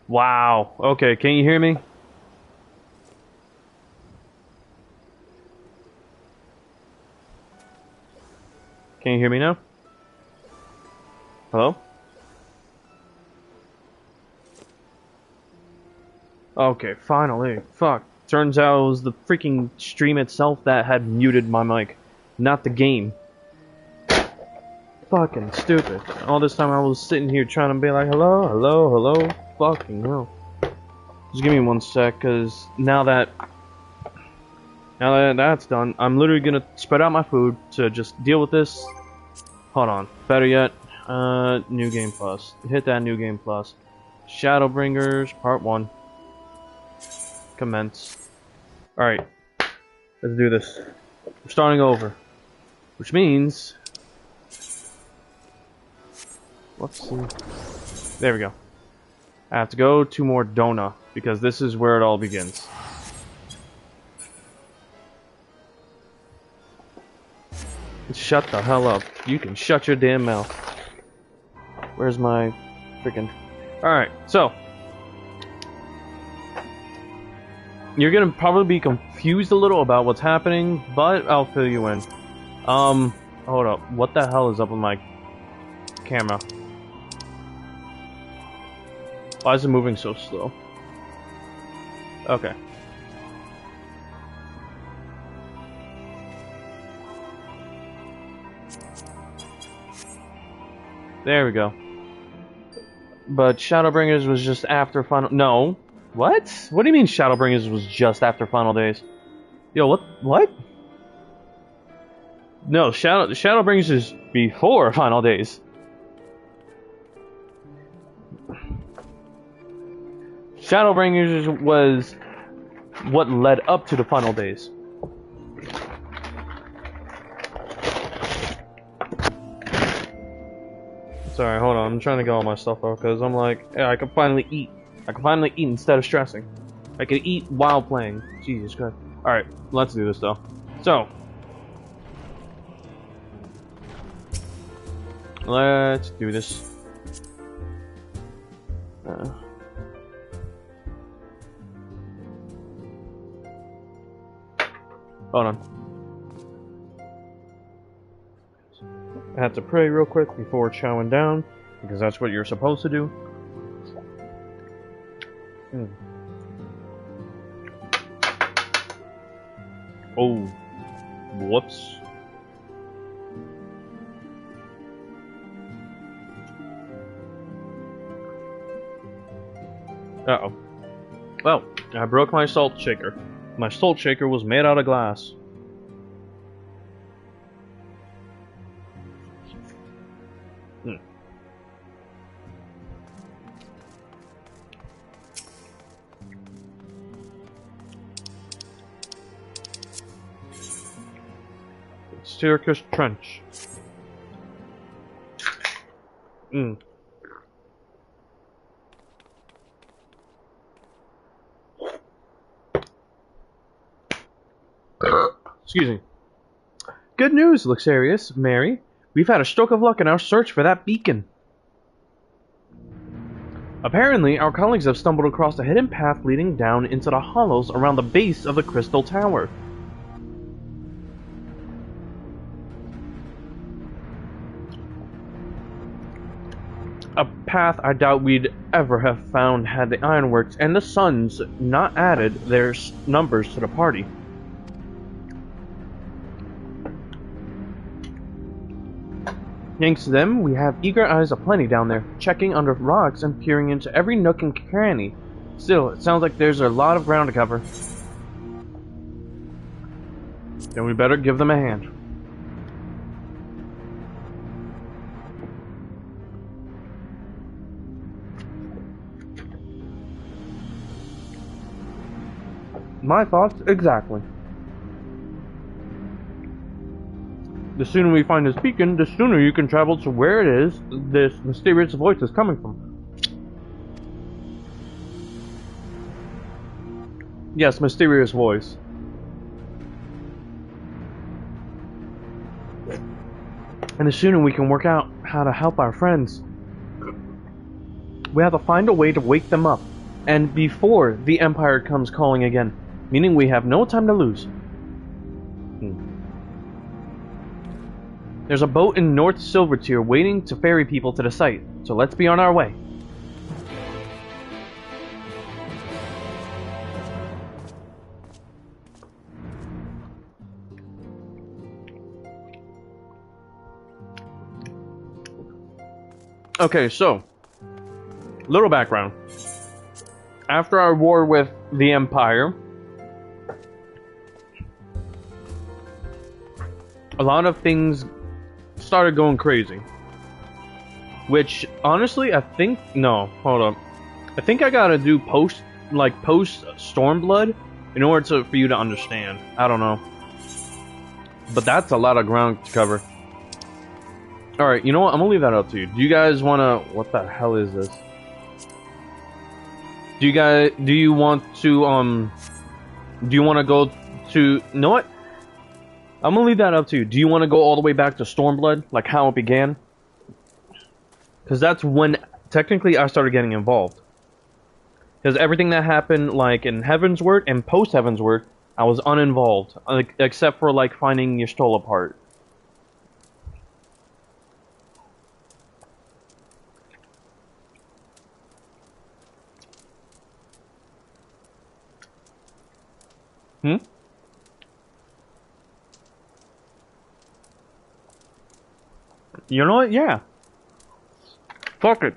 Wow. Okay, can you hear me? Can you hear me now? Hello? Okay, finally. Fuck. Turns out it was the freaking stream itself that had muted my mic, not the game. Fucking stupid. All this time I was sitting here trying to be like, hello, hello, hello. Fucking hell. Just give me one sec, cause now that that's done, I'm literally gonna spread out my food to just deal with this. Hold on. Better yet, New Game Plus. Hit that New Game Plus. Shadowbringers, Part 1. Commence. Alright. Let's do this. We're starting over. Which means... Let's see. There we go. I have to go to more Dona, because this is where it all begins. Shut the hell up. You can shut your damn mouth. Where's my freaking... Alright, so... You're gonna probably be confused a little about what's happening, but I'll fill you in. Hold up. What the hell is up with my camera? Why is it moving so slow? Okay. There we go. But Shadowbringers was just after Final... No. What? What do you mean Shadowbringers was just after Final Days? Yo, what? No, Shadowbringers is before Final Days. Shadowbringers was what led up to the Final Days. Sorry, hold on. I'm trying to get all my stuff out because I'm like, yeah, I can finally eat. I can finally eat instead of stressing. I can eat while playing. Jesus Christ. Alright, let's do this though. So. Let's do this. Hold on. I have to pray real quick before chowing down, because that's what you're supposed to do. Oh, whoops. Uh-oh. Well, I broke my salt shaker. My salt shaker was made out of glass. Syracuse Trench. Excuse me. Good news, Luxarius, Mary. We've had a stroke of luck in our search for that beacon. Apparently, our colleagues have stumbled across a hidden path leading down into the hollows around the base of the Crystal Tower. A path I doubt we'd ever have found had the Ironworks and the Suns not added their numbers to the party. Thanks to them, we have eager eyes aplenty down there, checking under rocks and peering into every nook and cranny. Still, it sounds like there's a lot of ground to cover. Then we better give them a hand. My thoughts, exactly. The sooner we find this beacon, the sooner you can travel to where it is this mysterious voice is coming from. Yes, mysterious voice. And the sooner we can work out how to help our friends. We have to find a way to wake them up, and before the Empire comes calling again, meaning we have no time to lose. There's a boat in North Silvertier waiting to ferry people to the site, so let's be on our way. Okay, so, little background. After our war with the Empire, a lot of things started going crazy. Which, honestly, I think... No, hold up. I think I gotta do post Stormblood in order for you to understand. I don't know. But that's a lot of ground to cover. Alright, you know what? I'm gonna leave that up to you. Do you guys wanna... What the hell is this? Do you want to, do you want to go to... You know what? I'm gonna leave that up to you. Do you want to go all the way back to Stormblood? Like how it began? Because that's when, technically, I started getting involved. Because everything that happened, like, in Heavensward and post-Heavensward, I was uninvolved. Like, except for, like, finding your Stola part. You know what? Yeah. Fuck it.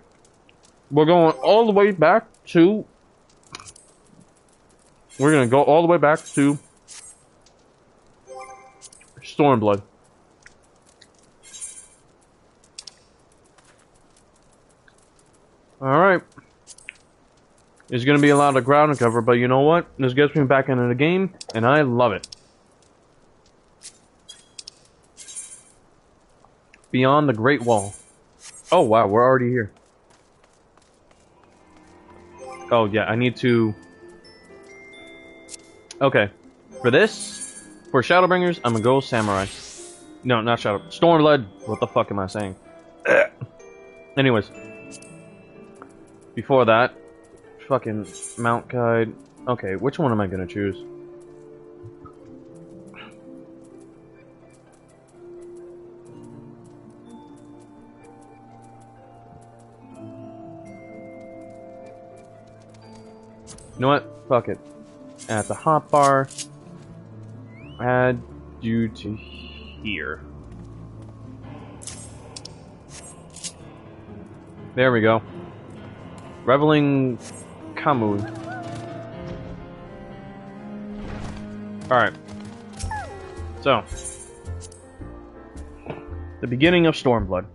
We're going all the way back to... We're gonna go all the way back to... Stormblood. Alright. There's gonna be a lot of ground to cover, but you know what? This gets me back into the game, and I love it. Beyond the Great Wall. Oh wow, we're already here. Oh yeah, I need to... Okay. For this, for Shadowbringers, I'm gonna go Samurai. No, not Shadow... Stormblood! What the fuck am I saying? Anyways. Before that, fucking Mount Guide. Okay, which one am I gonna choose? You know what? Fuck it. At the hotbar, add you to here. There we go. Reveling Kamud. Alright. So. The beginning of Stormblood.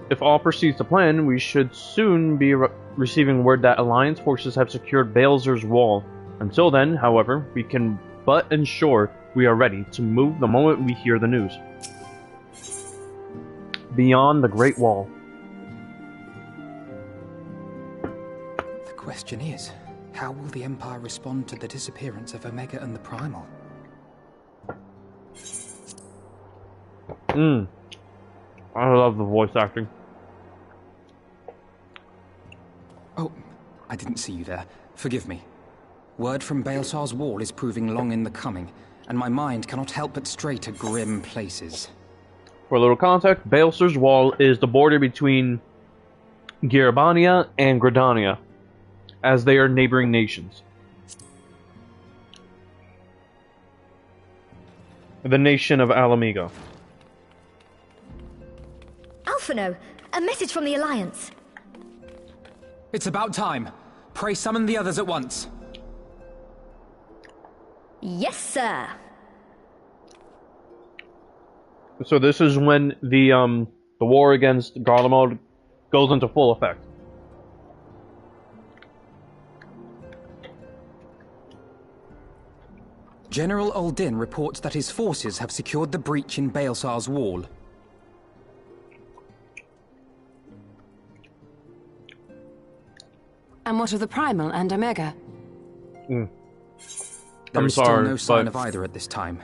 If all proceeds to plan, we should soon be receiving word that Alliance forces have secured Balzer's Wall. Until then, however, we can but ensure we are ready to move the moment we hear the news. Beyond the Great Wall. The question is, how will the Empire respond to the disappearance of Omega and the Primal? I love the voice acting. Oh, I didn't see you there. Forgive me. Word from Balesar's Wall is proving long in the coming, and my mind cannot help but stray to grim places. For a little context, Balesar's Wall is the border between Girabania and Gridania, as they are neighboring nations. The nation of Alamigo. Alphino, a message from the Alliance. It's about time. Pray summon the others at once. Yes, sir. So this is when the war against Garlemald goes into full effect. General Uldin reports that his forces have secured the breach in Balesar's Wall. And what of the Primal and Omega? There is still no sign of either at this time.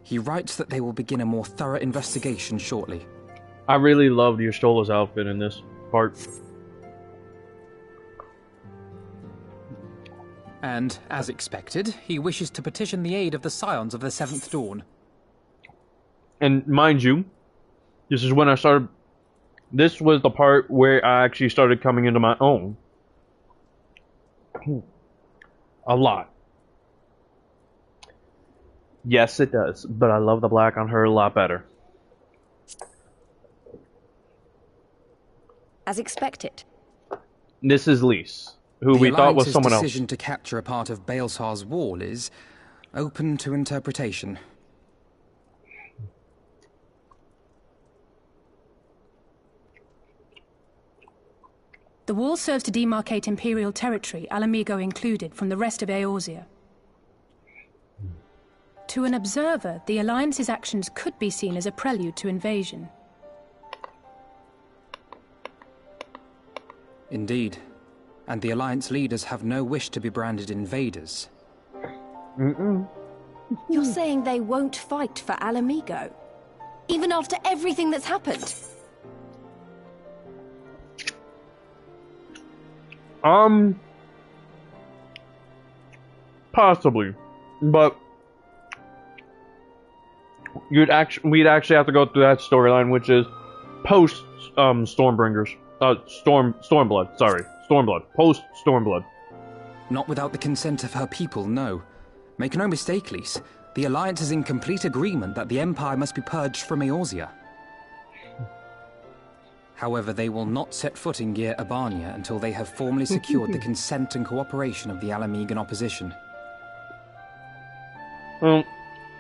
He writes that they will begin a more thorough investigation shortly. I really loved Y'shtola's outfit in this part. And, as expected, he wishes to petition the aid of the Scions of the Seventh Dawn. And mind you, this is when I started... This was the part where I actually started coming into my own. A lot. Yes, it does, but I love the black on her a lot better. As expected. This is Lise, who we thought was someone else. The decision to capture a part of Baelsar's wall is open to interpretation. The wall serves to demarcate Imperial territory, Alamigo included, from the rest of Eorzea. To an observer, the Alliance's actions could be seen as a prelude to invasion. Indeed. And the Alliance leaders have no wish to be branded invaders. You're saying they won't fight for Alamigo? Even after everything that's happened? Possibly. But we'd actually have to go through that storyline, which is post Stormbringers. Stormblood, sorry. Stormblood. Post Stormblood. Not without the consent of her people, no. Make no mistake, Lise. The Alliance is in complete agreement that the Empire must be purged from Eorzea. However, they will not set foot in Gyr Abania until they have formally secured the consent and cooperation of the Alamigan opposition.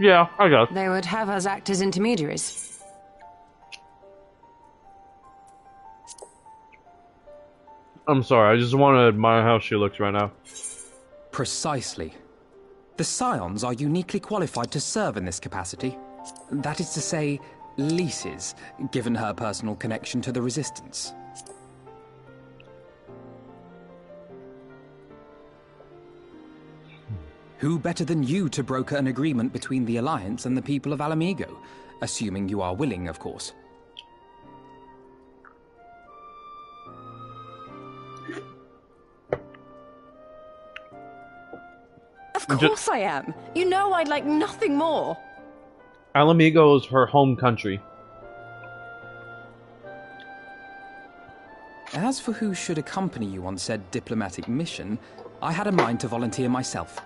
Yeah, I guess. They would have us act as intermediaries. I'm sorry, I just want to admire how she looks right now. Precisely. The Scions are uniquely qualified to serve in this capacity. That is to say, Lise's, given her personal connection to the Resistance. Who better than you to broker an agreement between the Alliance and the people of Alamigo? Assuming you are willing, of course. Of course I am. You know I'd like nothing more. Alamigo is her home country. As for who should accompany you on said diplomatic mission, I had a mind to volunteer myself.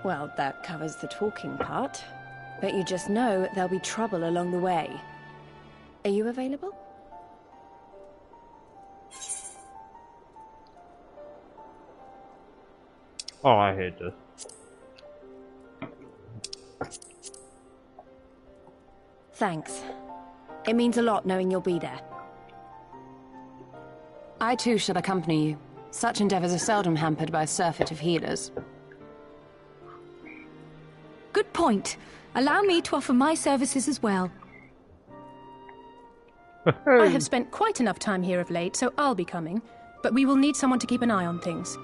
Well, that covers the talking part. But you just know there'll be trouble along the way. Are you available? Oh, I hate this. Thanks. It means a lot knowing you'll be there. I too shall accompany you. Such endeavors are seldom hampered by a surfeit of healers. Good point. Allow me to offer my services as well. I have spent quite enough time here of late, so I'll be coming. But we will need someone to keep an eye on things.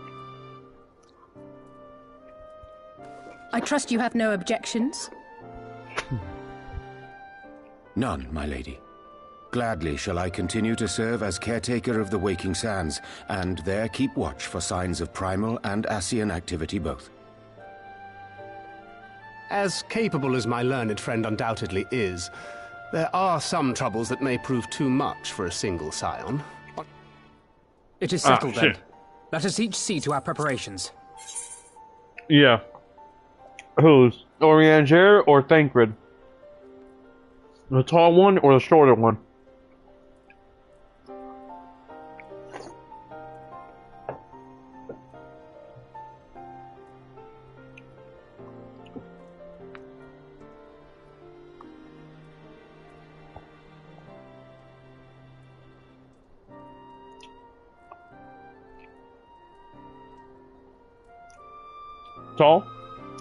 I trust you have no objections? None, my lady. Gladly shall I continue to serve as caretaker of the Waking Sands, and there keep watch for signs of primal and Ascian activity both. As capable as my learned friend undoubtedly is, there are some troubles that may prove too much for a single scion. It is settled then. Let us each see to our preparations. Yeah. Who's? Orianger or Thancred? The tall one or the shorter one? Tall?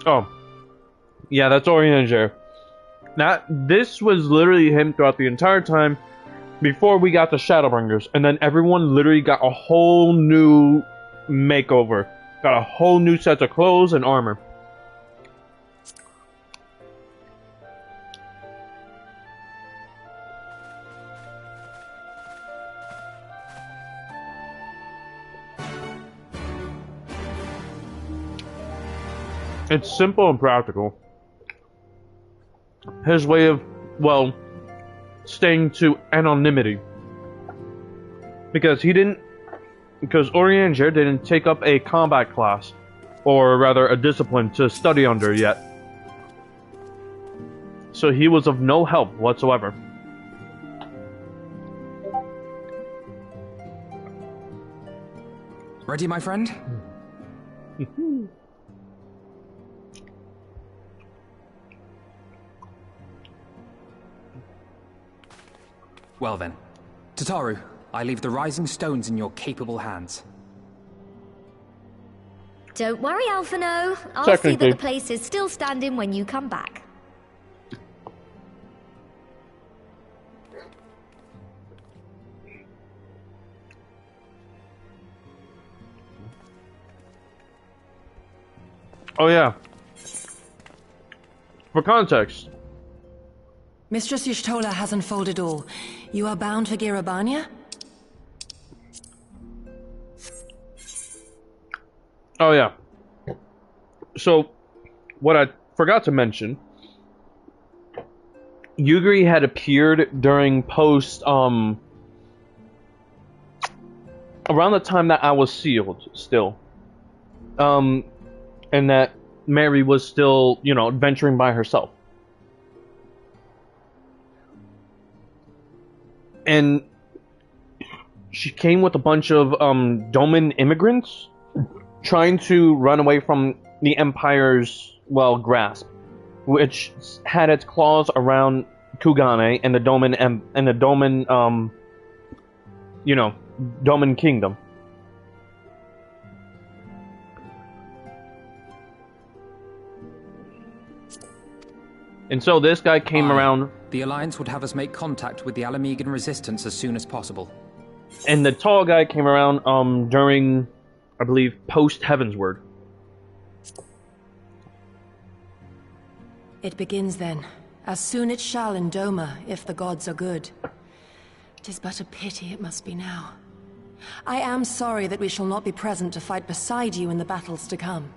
Oh. Yeah, that's Orianger. This was literally him throughout the entire time before we got the Shadowbringers, and then everyone literally got a whole new makeover. Got a whole new set of clothes and armor. It's simple and practical. His way of, well, staying to anonymity. Because Orianger didn't take up a combat class, or rather a discipline to study under yet. So he was of no help whatsoever. Ready, my friend? Well then, Tataru, I leave the rising stones in your capable hands. Don't worry, Alphino. I'll see Technically. that the place is still standing when you come back. Oh yeah. For context. Mistress Y'shtola has unfolded all. You are bound for Girabania? Oh yeah. So, what I forgot to mention, Yugiri had appeared during around the time that I was sealed still. And that Mary was still, you know, adventuring by herself. And she came with a bunch of Doman immigrants trying to run away from the Empire's, well, grasp, which had its claws around Kugane and the Doman you know, Doman Kingdom. And so this guy came around. The Alliance would have us make contact with the Alamegan resistance as soon as possible. And the tall guy came around during, I believe, post-Heavensward. It begins then. As soon it shall in Doma, if the gods are good. 'Tis but a pity it must be now. I am sorry that we shall not be present to fight beside you in the battles to come.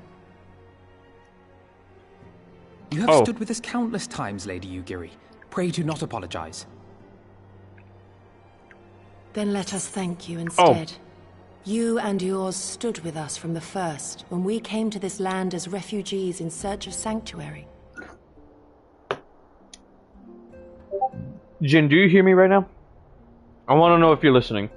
You have stood with us countless times, Lady Yugiri. Pray do not apologize. Then let us thank you instead. You and yours stood with us from the first, when we came to this land as refugees in search of sanctuary. Jin, do you hear me right now? I want to know if you're listening.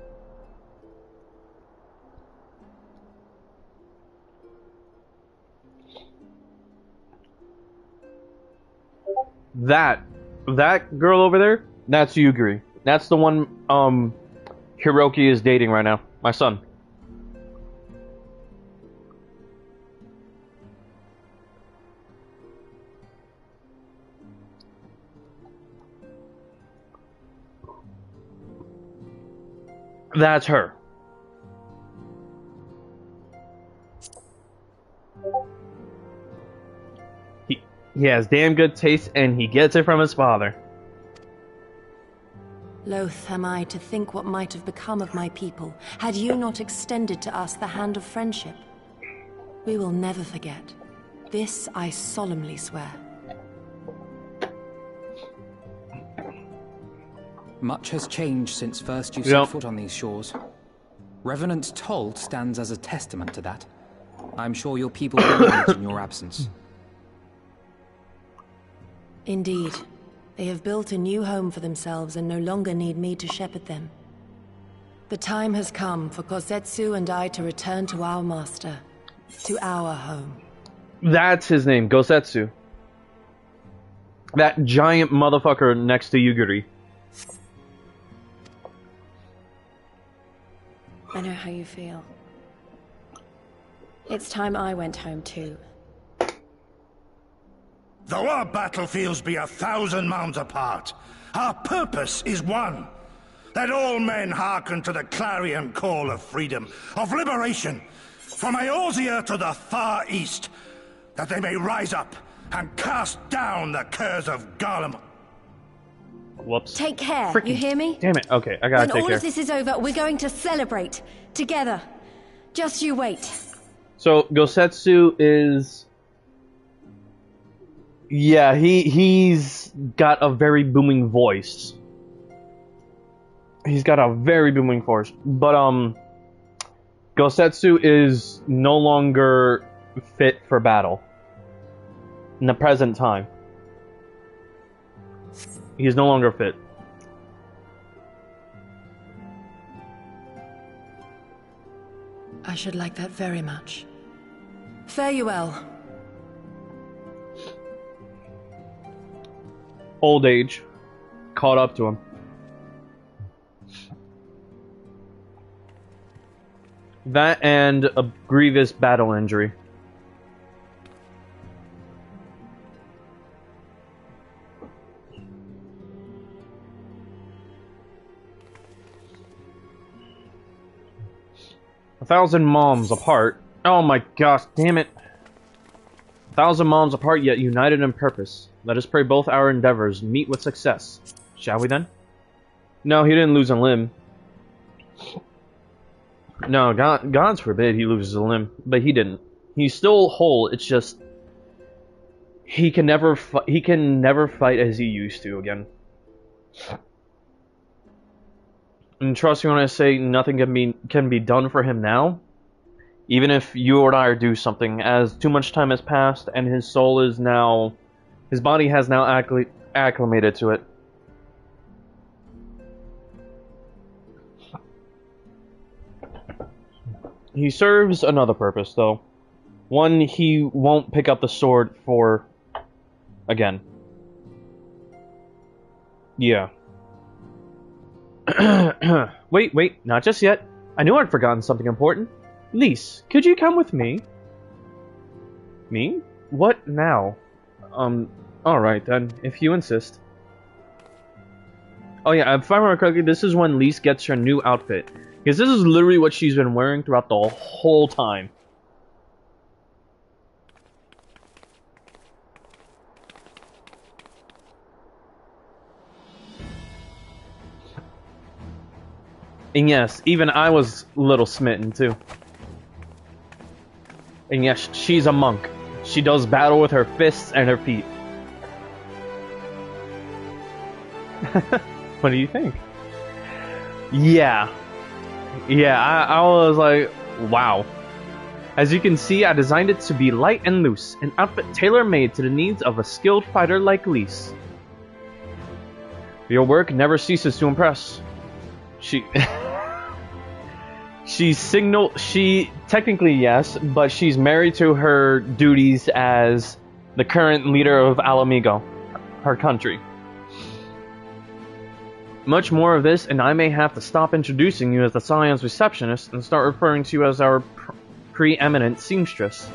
That girl over there, that's Yugiri. That's the one Hiroki is dating right now. My son. That's her. He has damn good taste, and he gets it from his father. Loath am I to think what might have become of my people, had you not extended to us the hand of friendship. We will never forget. This I solemnly swear. Much has changed since first you set foot on these shores. Revenant Told stands as a testament to that. I'm sure your people will manage in your absence. Indeed. They have built a new home for themselves and no longer need me to shepherd them. The time has come for Kosetsu and I to return to our master, to our home. That's his name, Gosetsu. That giant motherfucker next to Yugiri. I know how you feel. It's time I went home too. Though our battlefields be 1,000 mounds apart, our purpose is one. That all men hearken to the clarion call of freedom, of liberation, from Eorzea to the far east, that they may rise up and cast down the curse of Garlemald. Whoops. Take care, Freaking, you hear me? Damn it. Okay, I gotta When take all care. of this is over, we're going to celebrate. Together. Just you wait. So, Gosetsu is Yeah, he's got a very booming voice. He's got a very booming voice. But Gosetsu is no longer fit for battle. In the present time. He is no longer fit. I should like that very much. Fare you well. Old age caught up to him. That and a grievous battle injury. A thousand moms apart. Oh my gosh, damn it. 1,000 moms apart, yet united in purpose. Let us pray both our endeavors meet with success. Shall we then? No, he didn't lose a limb. No, God's forbid he loses a limb, but he didn't. He's still whole. It's just he can never fight as he used to again. And trust me when I say nothing can be done for him now. Even if you or I do something, as too much time has passed and his soul is now, his body has now acclimated to it. He serves another purpose, though. One he won't pick up the sword for again. Yeah. Wait, not just yet. I knew I'd forgotten something important. Lise, could you come with me? Me? What now? Alright then, if you insist. Oh yeah, if I remember correctly, this is when Lise gets her new outfit. Because this is literally what she's been wearing throughout the whole time. And yes, even I was a little smitten too. And yes, she's a monk. She does battle with her fists and her feet. What do you think? Yeah. Yeah, I was like, wow. As you can see, I designed it to be light and loose, an outfit tailor-made to the needs of a skilled fighter like Lise. Your work never ceases to impress. She technically yes, but she's married to her duties as the current leader of Alamigo, her country. Much more of this, and I may have to stop introducing you as the Scion's receptionist and start referring to you as our preeminent seamstress.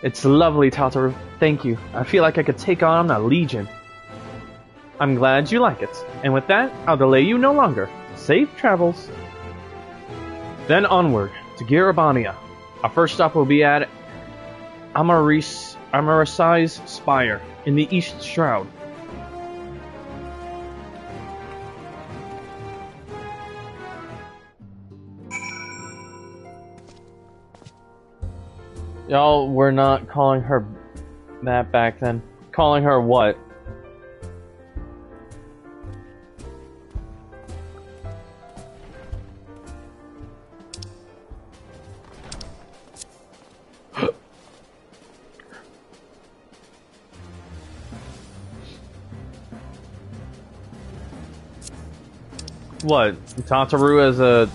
It's lovely, Tataru. Thank you. I feel like I could take on a legion. I'm glad you like it. And with that, I'll delay you no longer. Safe travels. Then onward to Girabania. Our first stop will be at Amarasai's Spire in the East Shroud. Y'all were not calling her that back then. Calling her what? What? Tataru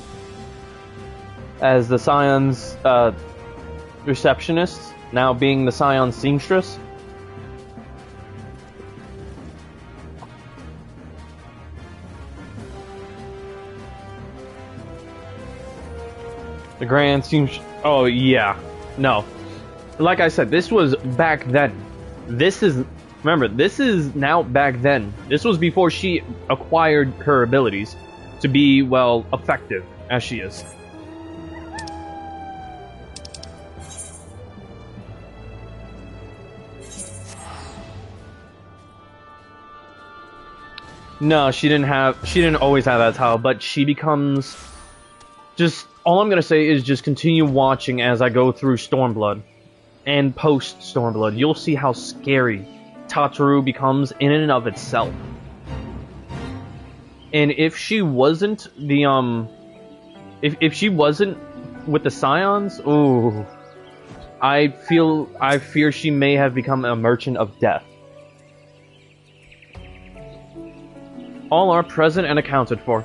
as the Scion's receptionist, now being the Scion's seamstress? The Grand Seamstress. Oh yeah, no. Like I said, this was back then. Remember, this is now back then. This was before she acquired her abilities to be, well, effective as she is. No, she didn't always have that title, but she becomes all I'm gonna say is just continue watching as I go through Stormblood. and post Stormblood, you'll see how scary Tataru becomes in and of itself. And if she wasn't the if she wasn't with the Scions, ooh, I fear she may have become a merchant of death. All are present and accounted for.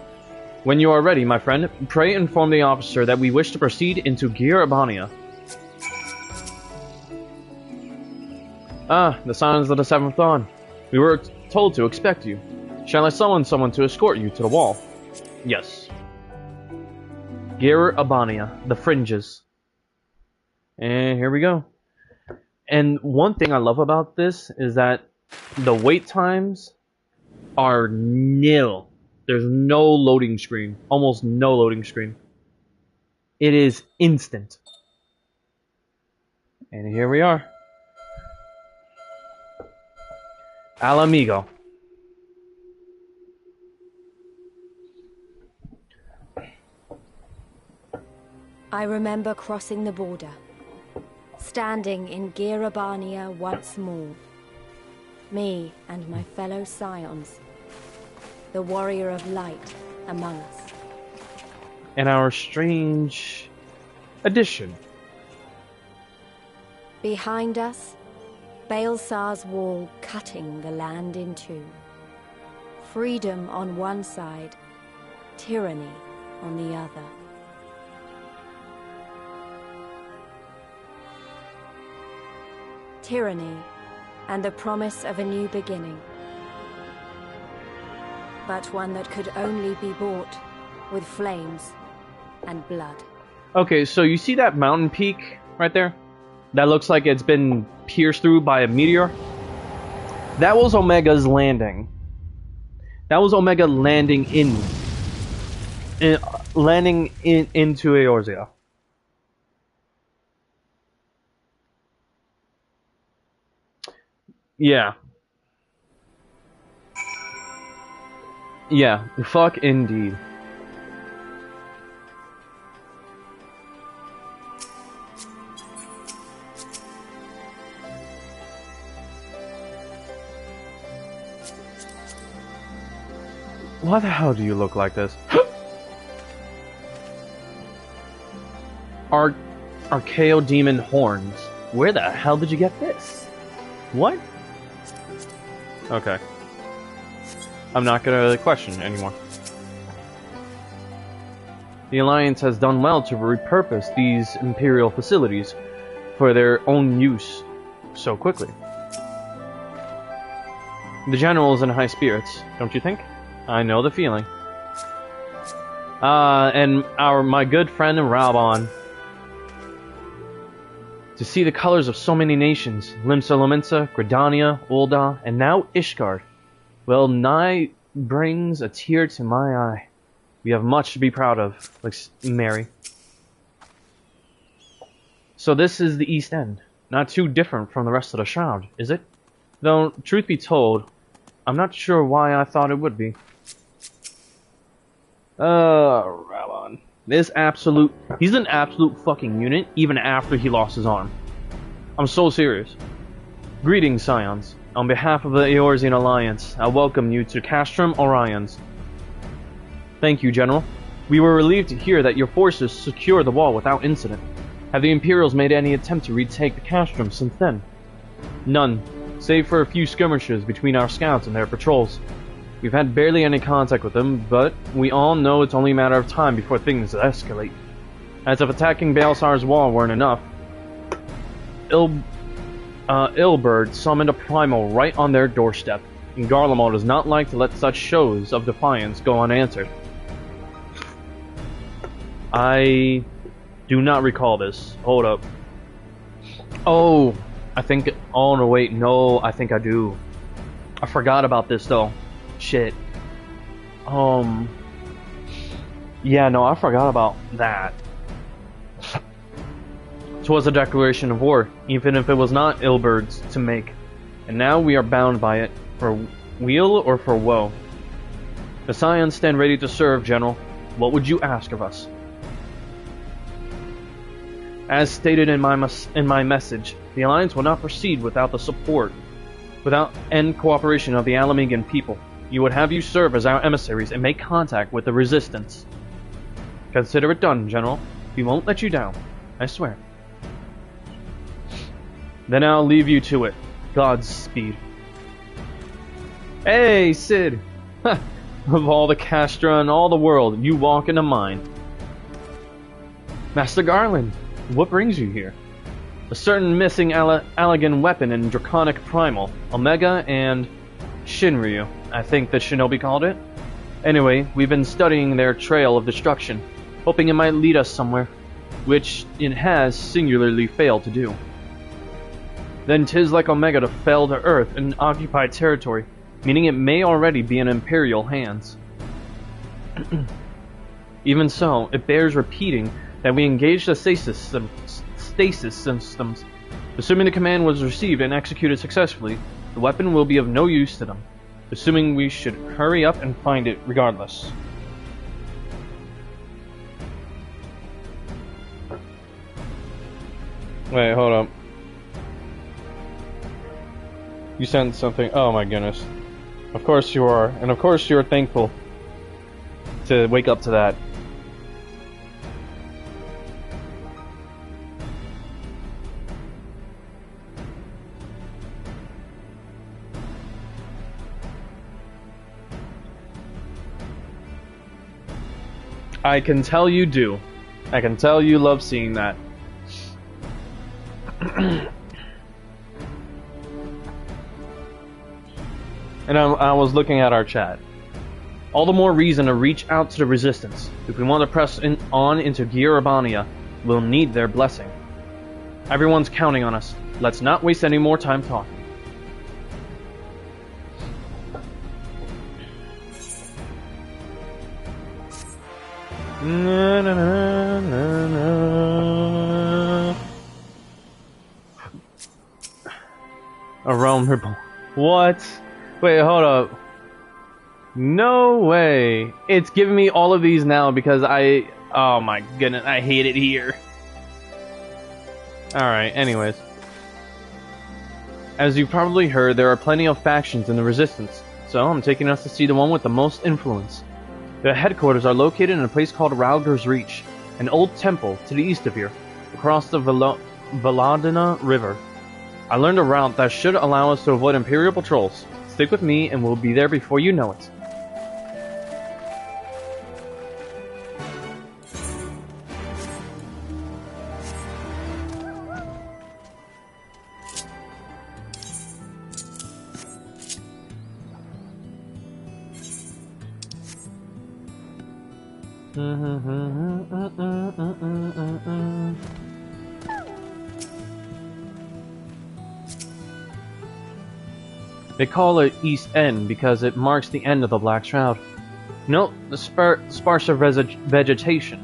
When you are ready, my friend, pray inform the officer that we wish to proceed into Gir Abania. Ah, the Scions of the Seventh Dawn. We were told to expect you. Shall I summon someone to escort you to the wall? Yes. Gir Abania, the Fringes. And here we go. And one thing I love about this is that the wait times are nil. There's no loading screen. Almost no loading screen. It is instant. And here we are. Al amigo. I remember crossing the border, standing in Gir Abania once more. Me and my fellow Scions, the warrior of light among us. And our strange addition. Behind us, Baelsar's wall cutting the land in two. Freedom on one side, tyranny on the other. Tyranny and the promise of a new beginning. But one that could only be bought with flames and blood. Okay, so you see that mountain peak right there? That looks like it's been pierced through by a meteor? That was Omega's landing. That was Omega landing into Eorzea. Yeah. Yeah, fuck indeed. Why the hell do you look like this? Archaeo Demon Horns. Where the hell did you get this? What? Okay. I'm not gonna question anymore. The Alliance has done well to repurpose these Imperial facilities for their own use so quickly. The General is in high spirits, don't you think? I know the feeling. And my good friend Raubon. To see the colors of so many nations, Limsa Lominsa, Gridania, Ul'dah, and now Ishgard, well, nigh brings a tear to my eye. We have much to be proud of, like Mary. So this is the East End. Not too different from the rest of the Shroud, is it? Though, truth be told, I'm not sure why I thought it would be. Raubon. He's an absolute fucking unit, even after he lost his arm. I'm so serious. Greetings, Scions. On behalf of the Eorzean Alliance, I welcome you to Castrum Orions. Thank you, General. We were relieved to hear that your forces secured the wall without incident. Have the Imperials made any attempt to retake the Castrum since then? None, save for a few skirmishes between our scouts and their patrols. We've had barely any contact with them, but we all know it's only a matter of time before things escalate. As if attacking Baelsar's wall weren't enough, Ilberd summoned a primal right on their doorstep, and Garlemald does not like to let such shows of defiance go unanswered. I do not recall this. Hold up. Oh, I think... Oh, no, wait. No, I think I do. I forgot about this, though. Shit. Yeah, no, I forgot about that. 'Twas a declaration of war, even if it was not Ilberd's to make. And now we are bound by it, for weal or for woe. The Scions stand ready to serve, General. What would you ask of us? As stated in my message, the Alliance will not proceed without and cooperation of the Alamegan people. You would have you serve as our emissaries and make contact with the Resistance. Consider it done, General. We won't let you down. I swear. Then I'll leave you to it. Godspeed. Hey, Sid! Of all the Castra in all the world, you walk into mine. Master Garland, what brings you here? A certain missing Allagan weapon in Draconic Primal, Omega and Shinryu, I think the shinobi called it. Anyway, we've been studying their trail of destruction, hoping it might lead us somewhere, which it has singularly failed to do. Then 'tis like Omega to fell to Earth and occupy territory, meaning it may already be in Imperial hands. Even so, it bears repeating that we engage the stasis systems. Assuming the command was received and executed successfully, the weapon will be of no use to them, assuming we should hurry up and find it regardless. Wait, hold up. You sent something. Oh my goodness. Of course you are. And of course you're thankful to wake up to that. I can tell you do. I can tell you love seeing that. And I was looking at our chat. All the more reason to reach out to the Resistance. If we want to press on into Girabania, we'll need their blessing. Everyone's counting on us. Let's not waste any more time talking. Na, na, na, na, na. A realm reborn. What? Wait, hold up. No way. It's giving me all of these now because oh my goodness, I hate it here. Alright, anyways. As you probably heard, there are plenty of factions in the Resistance, so I'm taking us to see the one with the most influence. Their headquarters are located in a place called Rauger's Reach, an old temple to the east of here, across the Veladina River. I learned a route that should allow us to avoid Imperial patrols. Stick with me and we'll be there before you know it. They call it East End because it marks the end of the Black Shroud. Note the sparser vegetation.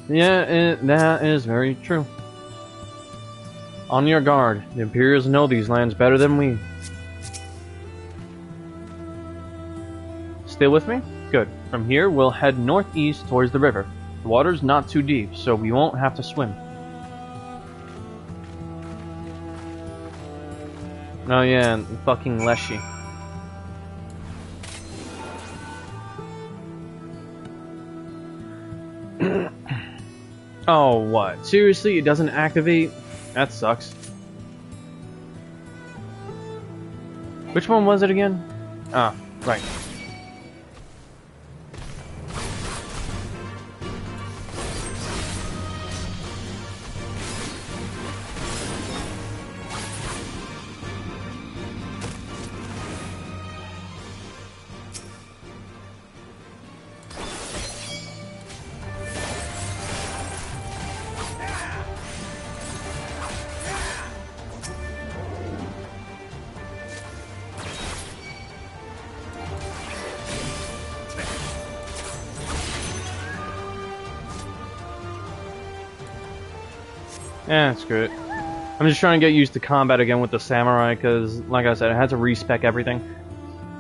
Yeah, that is very true. On your guard. The Imperials know these lands better than we. Still with me? Good. From here, we'll head northeast towards the river. The water's not too deep, so we won't have to swim. Oh yeah, fucking Leshy. Oh, what? Seriously, it doesn't activate? That sucks. Which one was it again? Ah, right. Yeah, screw it. I'm just trying to get used to combat again with the Samurai, because, like I said, I had to respec everything.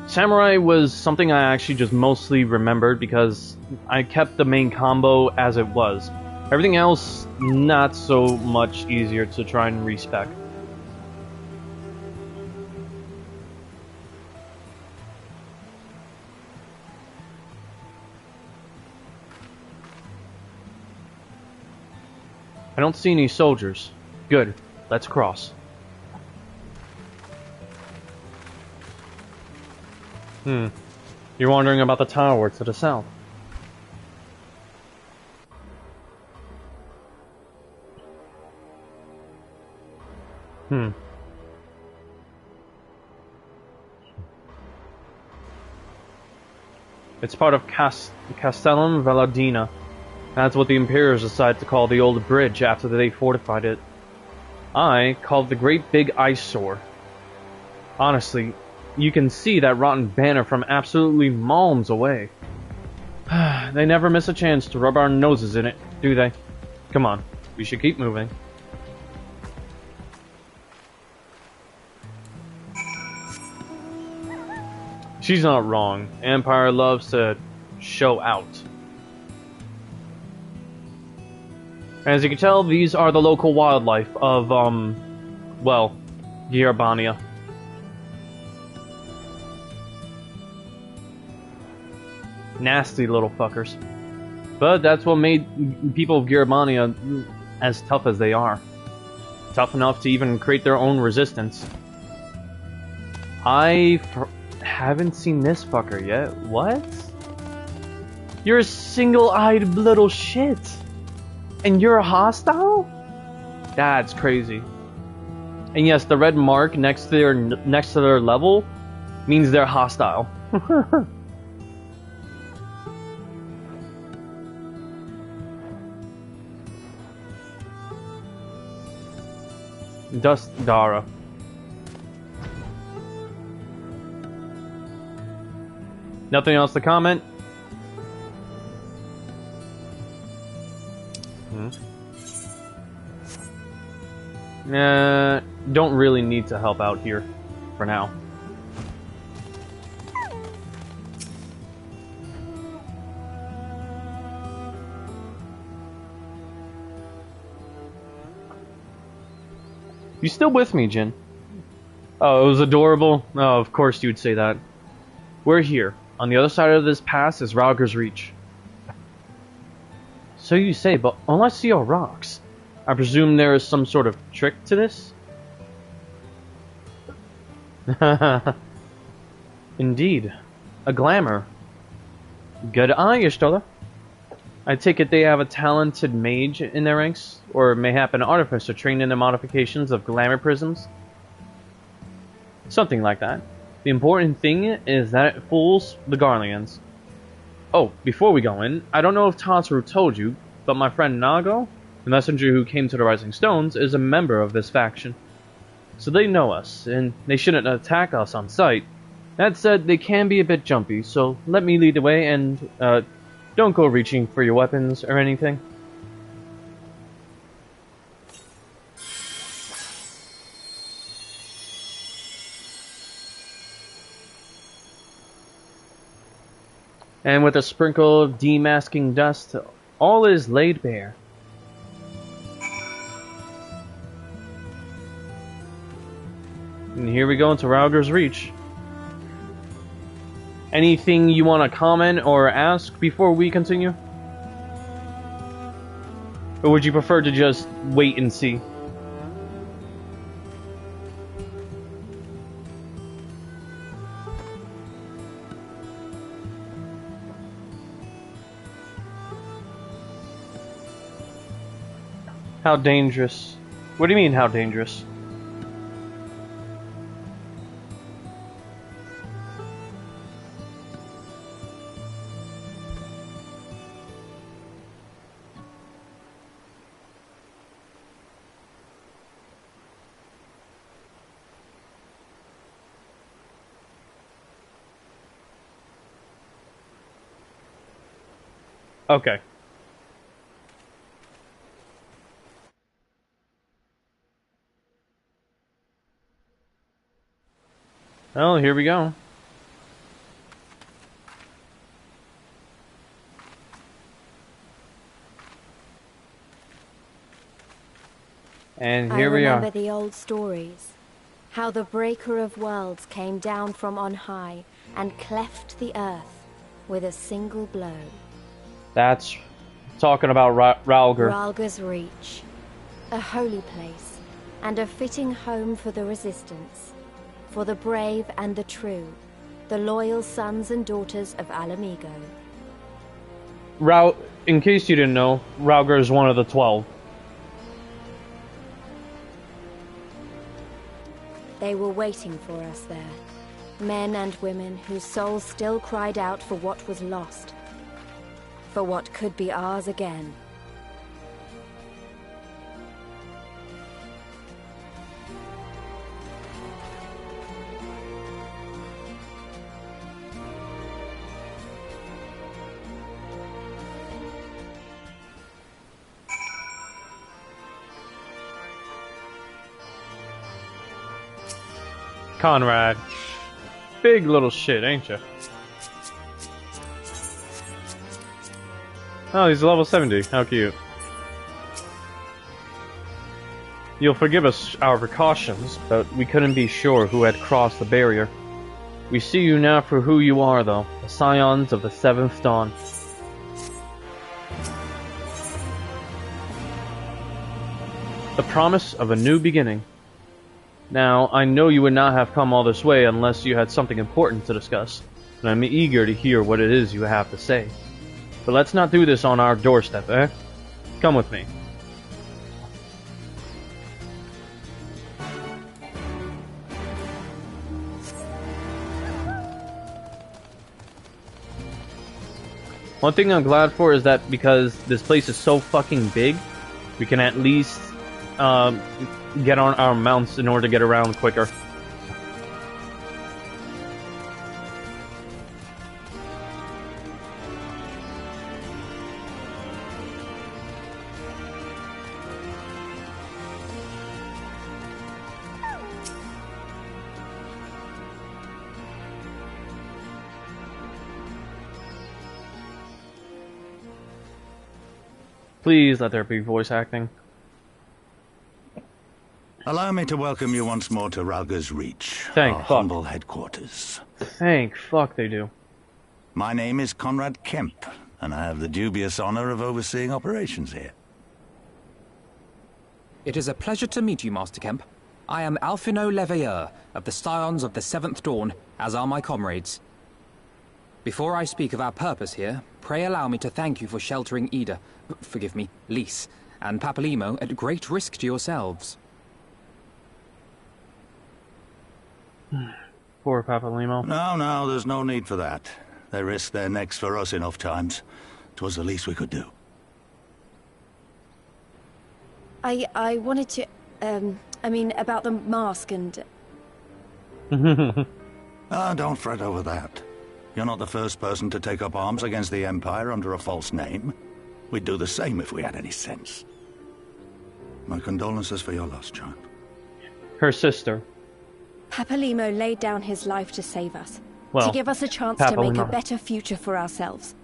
Samurai was something I actually just mostly remembered because I kept the main combo as it was. Everything else, not so much easier to try and respec. I don't see any soldiers. Good. Let's cross. You're wondering about the tower to the south. It's part of Castellum Valladina. That's what the Imperials decided to call the old bridge after they fortified it. I called it the Great Big Eyesore. Honestly, you can see that rotten banner from absolutely miles away. They never miss a chance to rub our noses in it, do they? Come on, we should keep moving. She's not wrong. Empire loves to show out. As you can tell, these are the local wildlife of, well, Gierabania. Nasty little fuckers. But that's what made people of Gierabania as tough as they are. Tough enough to even create their own resistance. I haven't seen this fucker yet. What? You're a single-eyed little shit. And you're hostile? That's crazy. And yes, the red mark next to their level means they're hostile. Dust Dara. Nothing else to comment? Don't really need to help out here for now. You still with me, Jin? Oh, it was adorable? Oh, of course you'd say that. We're here. On the other side of this pass is Rauger's Reach. So you say, but all I see are rocks. I presume there is some sort of trick to this? Indeed. A glamour. Good eye, Ishtola. I take it they have a talented mage in their ranks, or mayhap an artificer trained in the modifications of glamour prisms? Something like that. The important thing is that it fools the Garleans. Oh, before we go in, I don't know if Tatsu told you, but my friend Nago, the messenger who came to the Rising Stones, is a member of this faction. So they know us, and they shouldn't attack us on sight. That said, they can be a bit jumpy, so let me lead the way and, don't go reaching for your weapons or anything. And with a sprinkle of demasking dust, all is laid bare. And here we go into Rauger's Reach. Anything you want to comment or ask before we continue? Or would you prefer to just wait and see? How dangerous? What do you mean, how dangerous? Okay. Well, here we go. And here we I are. remember the old stories. How the Breaker of Worlds came down from on high and cleft the earth with a single blow. That's talking about Ralgar. Ralgar's Reach. A holy place, and a fitting home for the Resistance. For the brave and the true. The loyal sons and daughters of Alamigo. In case you didn't know, Ralgar is one of the 12. They were waiting for us there. Men and women whose souls still cried out for what was lost. For what could be ours again. Conrad. Big little shit, ain't ya? Oh, he's level 70. How cute. You'll forgive us our precautions, but we couldn't be sure who had crossed the barrier. We see you now for who you are, though. The Scions of the Seventh Dawn. The promise of a new beginning. Now, I know you would not have come all this way unless you had something important to discuss, and I'm eager to hear what it is you have to say. But let's not do this on our doorstep, eh? Come with me. One thing I'm glad for is that because this place is so fucking big, we can at least get on our mounts in order to get around quicker. Please let there be voice acting. Allow me to welcome you once more to Ralgar's Reach, Thank our fuck. humble headquarters. Thank fuck they do. My name is Conrad Kemp, and I have the dubious honor of overseeing operations here. It is a pleasure to meet you, Master Kemp. I am Alphino Leveilleur, of the Scions of the Seventh Dawn, as are my comrades. Before I speak of our purpose here, pray allow me to thank you for sheltering Ida, forgive me, Lys, and Papalymo at great risk to yourselves. Poor Papalymo. No, there's no need for that. They risked their necks for us enough times. 'Twas the least we could do. I wanted to, I mean, about the mask and... Don't fret over that. You're not the first person to take up arms against the Empire under a false name. We'd do the same if we had any sense. My condolences for your loss, child. Her sister. Papalymo laid down his life to save us. Well, to give us a chance to make a Papalymo. better future for ourselves.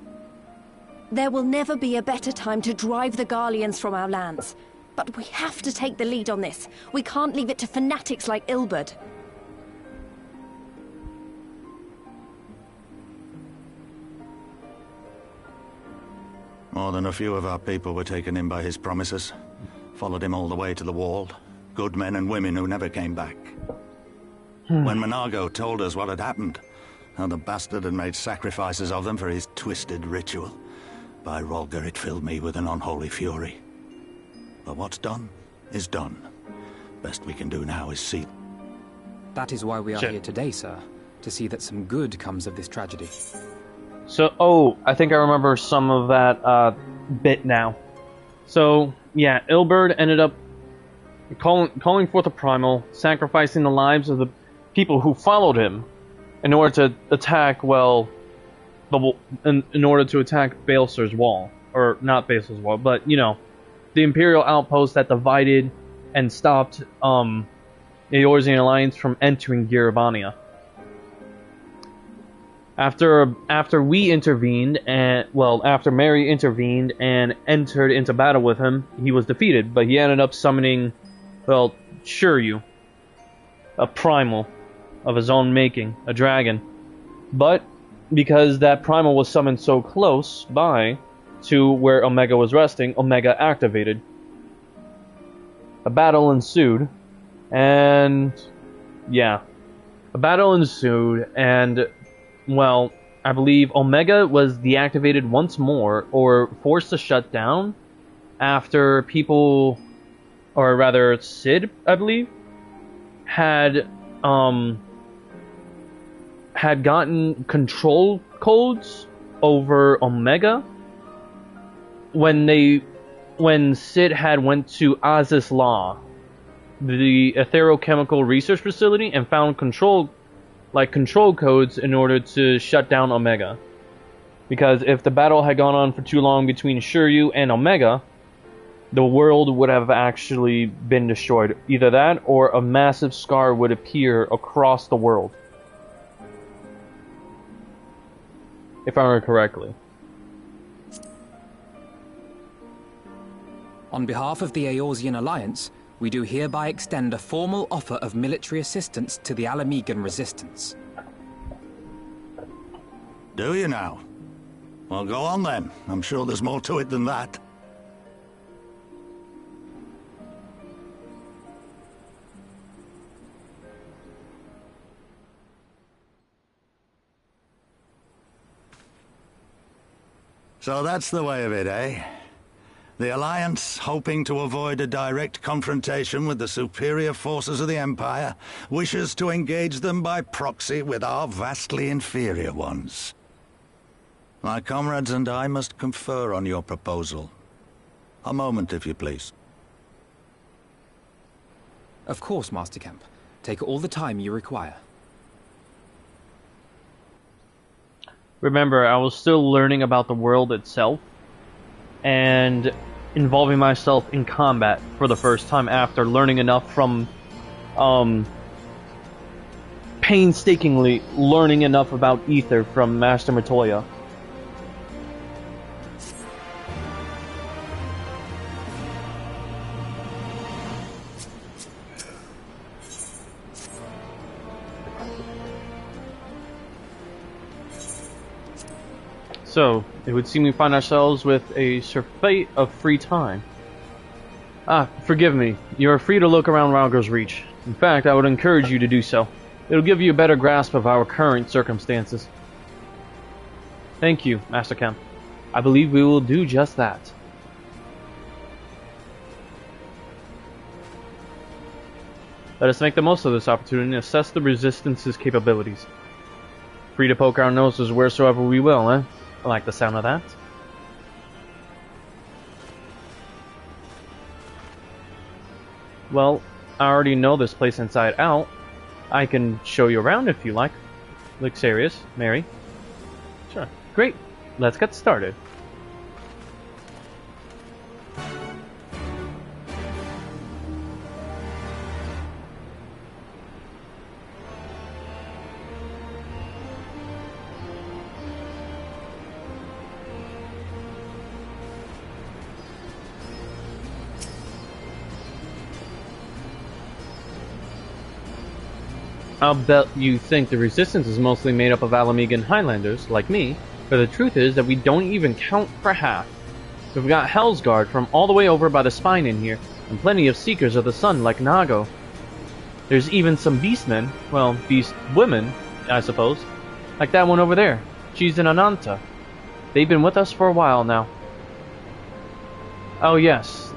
There will never be a better time to drive the Garleans from our lands. But we have to take the lead on this. We can't leave it to fanatics like Ilberd. More than a few of our people were taken in by his promises. Followed him all the way to the wall. Good men and women who never came back. When Monargo told us what had happened, how the bastard had made sacrifices of them for his twisted ritual, by Ralgar it filled me with an unholy fury. But what's done is done. Best we can do now is see. That is why we are Shit. here today, sir. To see that some good comes of this tragedy. So, I think I remember some of that bit now. So, yeah, Ilberd ended up calling forth a primal, sacrificing the lives of the people who followed him in order to attack, well, in order to attack Baelsar's wall. Or, not Baelsar's wall, but, you know, the Imperial outpost that divided and stopped the Eorzean Alliance from entering Girabania. After we intervened, after Mary intervened and entered into battle with him, he was defeated, but he ended up summoning Well, Shiryu. A primal of his own making, a dragon. But because that primal was summoned so close by to where Omega was resting, Omega activated. A battle ensued, and yeah, a battle ensued, and well, I believe Omega was deactivated once more, or forced to shut down, after people, or rather Sid, I believe, had gotten control codes over Omega when Sid had went to Aziz Law, the etherochemical research facility, and found control codes in order to shut down Omega. Because if the battle had gone on for too long between Shiryu and Omega, the world would have actually been destroyed. Either that, or a massive scar would appear across the world. If I remember correctly. On behalf of the Eorzean Alliance, we do hereby extend a formal offer of military assistance to the Alamegan resistance. Do you now? Well, go on then. I'm sure there's more to it than that. So that's the way of it, eh? The Alliance, hoping to avoid a direct confrontation with the superior forces of the Empire, wishes to engage them by proxy with our vastly inferior ones. My comrades and I must confer on your proposal. A moment, if you please. Of course, Master Kemp. Take all the time you require. Remember, I was still learning about the world itself, and involving myself in combat for the first time after learning enough from, painstakingly learning enough about Ether from Master Matoya. So, it would seem we find ourselves with a surfeit of free time. Forgive me. You are free to look around Rauger's Reach. In fact, I would encourage you to do so. It'll give you a better grasp of our current circumstances. Thank you, Master Kemp. I believe we will do just that. Let us make the most of this opportunity and assess the Resistance's capabilities. Free to poke our noses wheresoever we will, eh? I like the sound of that. Well, I already know this place inside out. I can show you around if you like. Look serious, Mary. Sure. Great. Let's get started. I'll bet you think the Resistance is mostly made up of Alamegan Highlanders, like me, but the truth is that we don't even count for half. We've got Hellsguard from all the way over by the spine in here, and plenty of Seekers of the Sun like Nago. There's even some Beastmen, well, Beast women, I suppose, like that one over there. She's an Ananta. They've been with us for a while now. Oh yes,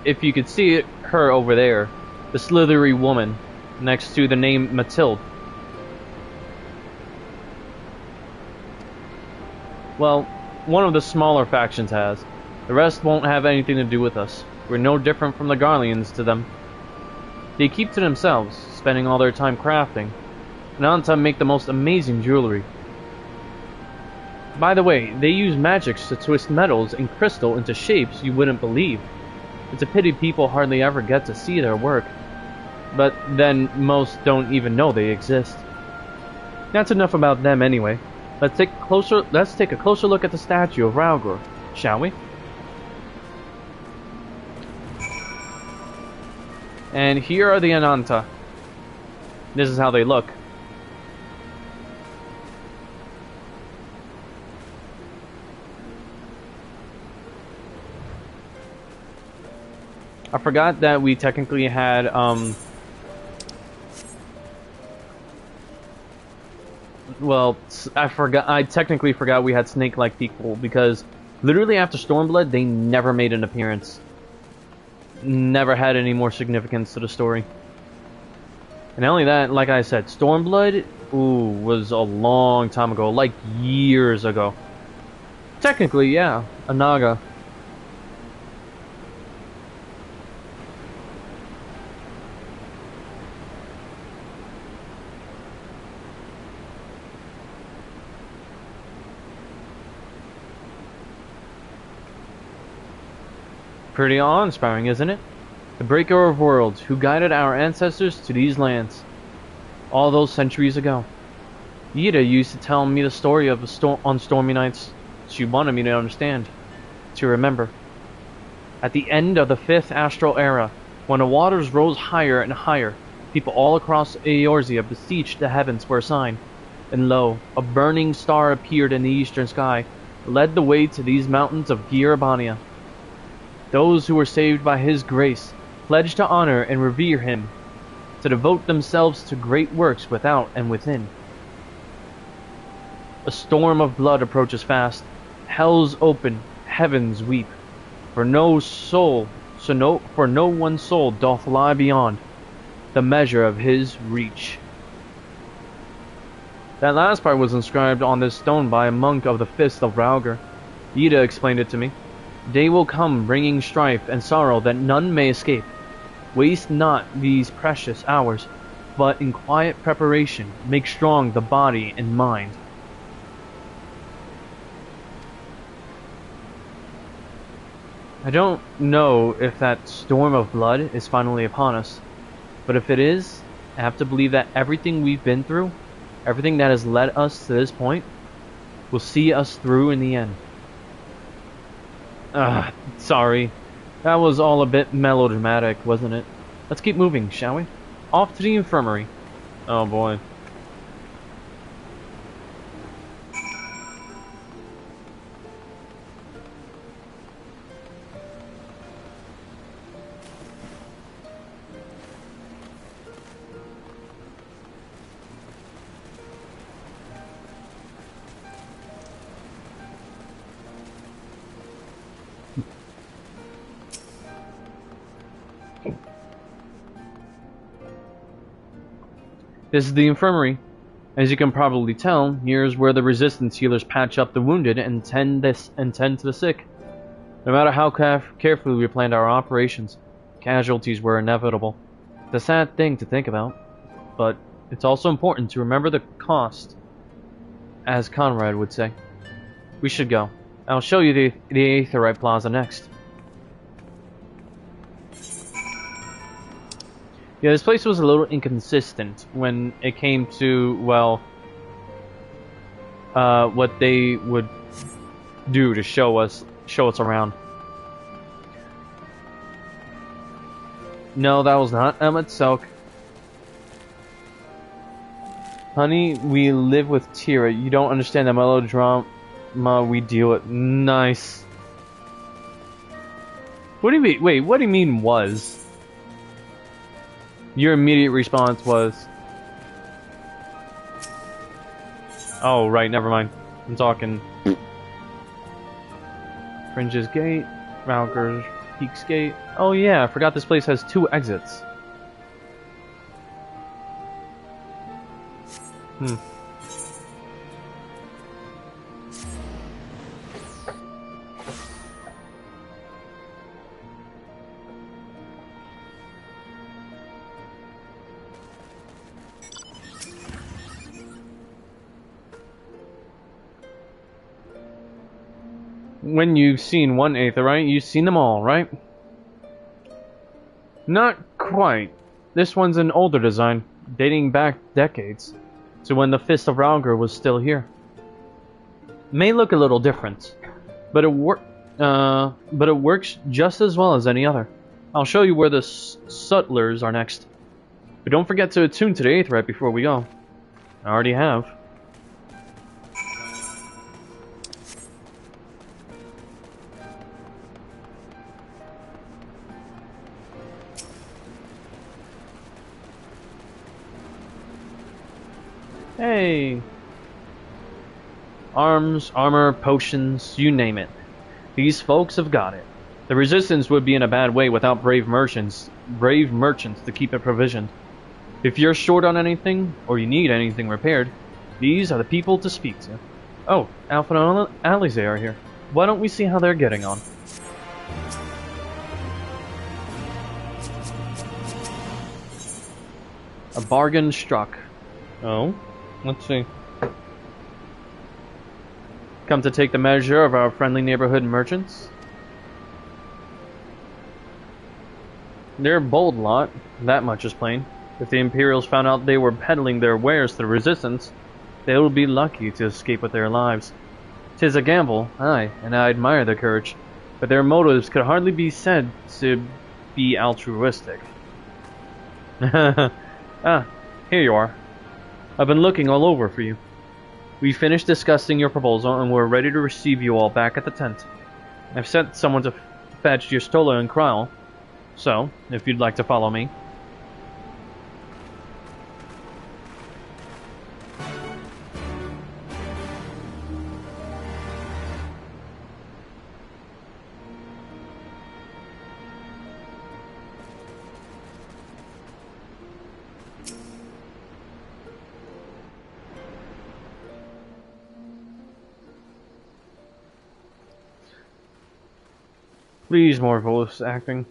if you could see it, her over there, the slithery woman, next to the name Mathilde. Well, one of the smaller factions has. The rest won't have anything to do with us. We're no different from the Garleans to them. They keep to themselves, spending all their time crafting. And Anta make the most amazing jewelry. By the way, they use magics to twist metals and crystal into shapes you wouldn't believe. It's a pity people hardly ever get to see their work. But then most don't even know they exist. That's enough about them anyway. Let's take a closer look at the statue of Rauger, shall we? And here are the Ananta. This is how they look. I forgot that we technically had, well, I technically forgot we had snake-like people, because literally after Stormblood, they never made an appearance. Never had any more significance to the story. And not only that, like I said, Stormblood, ooh, was a long time ago, like years ago. Technically, yeah, a Naga. Pretty awe-inspiring, isn't it? The breaker of worlds, who guided our ancestors to these lands, all those centuries ago. Yida used to tell me the story of on stormy nights. She wanted me to understand, to remember. At the end of the 5th astral era, when the waters rose higher and higher, people all across Eorzea beseeched the heavens for a sign. And lo, a burning star appeared in the eastern sky, led the way to these mountains of Girabania. Those who were saved by his grace pledged to honor and revere him, to devote themselves to great works without and within. A storm of blood approaches fast. Hell's open, heavens weep. For no one soul doth lie beyond the measure of his reach. That last part was inscribed on this stone by a monk of the Fist of Rauger. Yida explained it to me. Day will come bringing strife and sorrow that none may escape. Waste not these precious hours, but in quiet preparation make strong the body and mind. I don't know if that storm of blood is finally upon us, but if it is, I have to believe that everything we've been through, everything that has led us to this point, will see us through in the end. Sorry. That was all a bit melodramatic, wasn't it? Let's keep moving, shall we? Off to the infirmary. Oh boy. This is the infirmary. As you can probably tell, here's where the resistance healers patch up the wounded and tend to the sick. No matter how carefully we planned our operations, casualties were inevitable. It's a sad thing to think about, but it's also important to remember the cost, as Conrad would say. We should go. I'll show you the Aetheryte Plaza next. Yeah, this place was a little inconsistent when it came to, well, what they would do to show us around. No, that was not Emmet Selk. Honey, we live with Tira. You don't understand the melodrama we deal with. Nice. What do you mean? Wait, what do you mean was? Your immediate response was... Oh, right, never mind. I'm talking... Fringe's Gate, Rauger's Peaks Gate. Oh yeah, I forgot this place has 2 exits. When you've seen one Aetheryte, you've seen them all, right? Not quite. This one's an older design, dating back decades, to when the Fist of Rauger was still here. May look a little different, but it works just as well as any other. I'll show you where the sutlers are next. But don't forget to attune to the Aether before we go. I already have. Hey! Arms, armor, potions, you name it. These folks have got it. The Resistance would be in a bad way without brave merchants to keep it provisioned. If you're short on anything, or you need anything repaired, these are the people to speak to. Oh, Alpha and Alize are here. Why don't we see how they're getting on? A bargain struck. Oh, let's see. Come to take the measure of our friendly neighborhood merchants? They're a bold lot, that much is plain. If the Imperials found out they were peddling their wares to the Resistance, they will be lucky to escape with their lives. 'Tis a gamble, aye, and I admire their courage, but their motives could hardly be said to be altruistic. Ah, here you are. I've been looking all over for you. We finished discussing your proposal and we're ready to receive you all back at the tent. I've sent someone to fetch your Stola and Kryl, so, if you'd like to follow me. Please, more voice acting.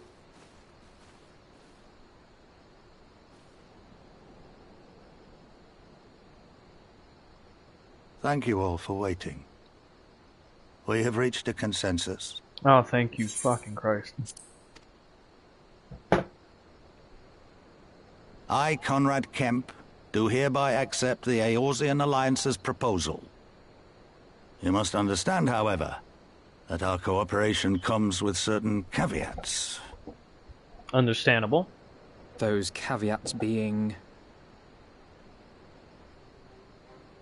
Thank you all for waiting. We have reached a consensus. Oh, thank you, fucking Christ. I, Conrad Kemp, do hereby accept the Eorzean Alliance's proposal. You must understand, however, that our cooperation comes with certain caveats. Understandable. Those caveats being...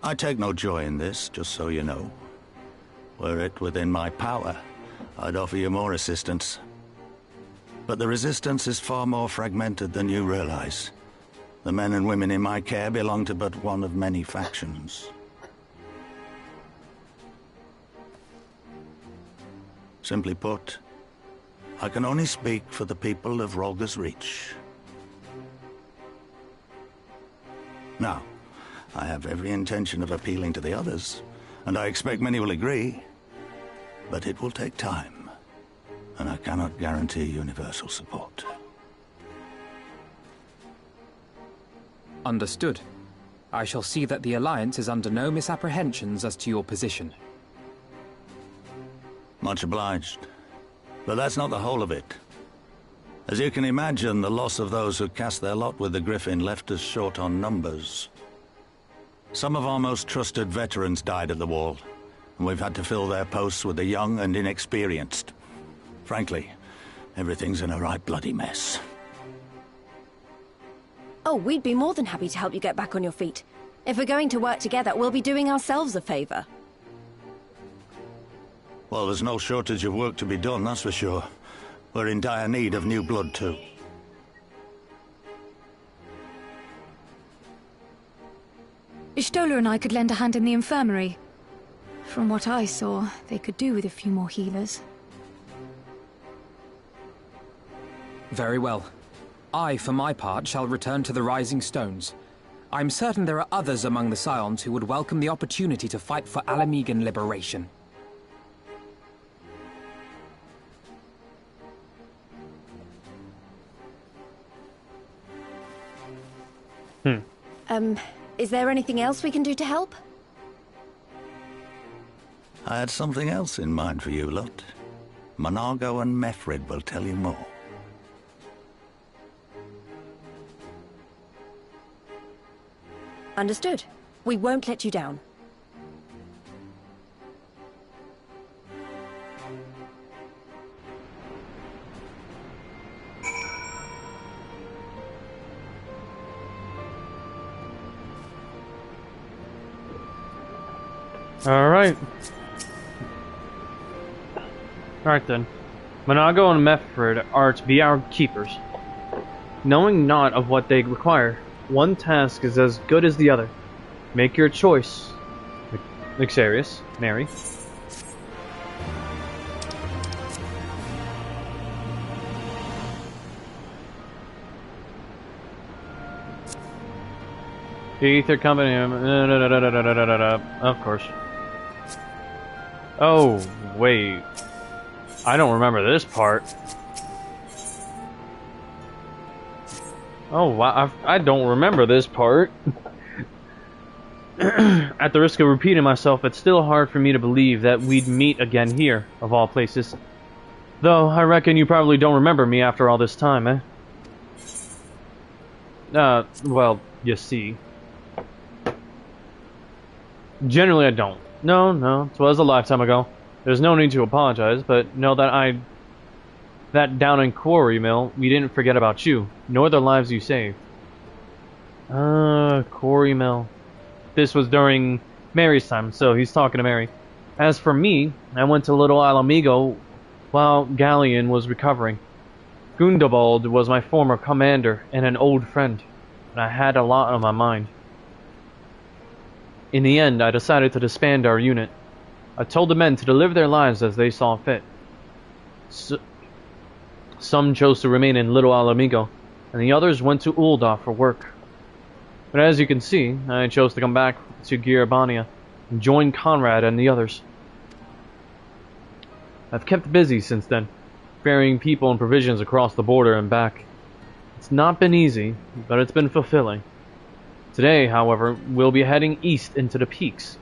I take no joy in this, just so you know. Were it within my power, I'd offer you more assistance. But the Resistance is far more fragmented than you realize. The men and women in my care belong to but one of many factions. Simply put, I can only speak for the people of Rolga's Reach. Now, I have every intention of appealing to the others, and I expect many will agree. But it will take time, and I cannot guarantee universal support. Understood. I shall see that the Alliance is under no misapprehensions as to your position. Much obliged. But that's not the whole of it. As you can imagine, the loss of those who cast their lot with the Griffin left us short on numbers. Some of our most trusted veterans died at the Wall, and we've had to fill their posts with the young and inexperienced. Frankly, everything's in a right bloody mess. Oh, we'd be more than happy to help you get back on your feet. If we're going to work together, we'll be doing ourselves a favor. Well, there's no shortage of work to be done, that's for sure. We're in dire need of new blood, too. Stola and I could lend a hand in the infirmary. From what I saw, they could do with a few more healers. Very well. I, for my part, shall return to the Rising Stones. I'm certain there are others among the Scions who would welcome the opportunity to fight for Alamegan liberation. Is there anything else we can do to help? I had something else in mind for you lot. Monargo and Mefred will tell you more. Understood. We won't let you down. Alright. Alright then. Monago and Meffred are to be our keepers. Knowing not of what they require, one task is as good as the other. Make your choice. Xarius, Mary. The Ether Company. Of course. Oh, wait. I don't remember this part. Oh, wow. I don't remember this part. At the risk of repeating myself, it's still hard for me to believe that we'd meet again here, of all places. Though, I reckon you probably don't remember me after all this time, eh? Well, you see. Generally, I don't. No, it was a lifetime ago. There's no need to apologize, but know that down in Quarry Mill, we didn't forget about you, nor the lives you saved. Quarry Mill. This was during Mary's time, so he's talking to Mary. As for me, I went to Little Alamigo while Galleon was recovering. Gundobald was my former commander and an old friend, and I had a lot on my mind. In the end, I decided to disband our unit. I told the men to live their lives as they saw fit. Some chose to remain in Little Alamigo, and the others went to Ul'dah for work. But as you can see, I chose to come back to Girabania and join Conrad and the others. I've kept busy since then, ferrying people and provisions across the border and back. It's not been easy, but it's been fulfilling. Today, however, we'll be heading east into the peaks.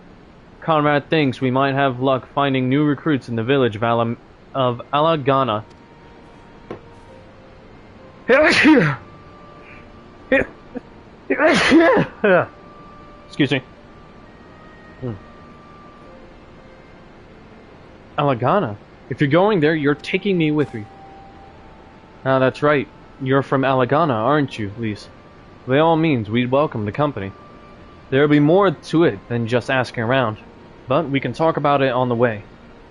Conrad thinks we might have luck finding new recruits in the village of Alagana. Excuse me. Alagana? If you're going there, you're taking me with you. Ah, that's right. You're from Alagana, aren't you, Lise? By all means, we'd welcome the company. There'll be more to it than just asking around, but we can talk about it on the way.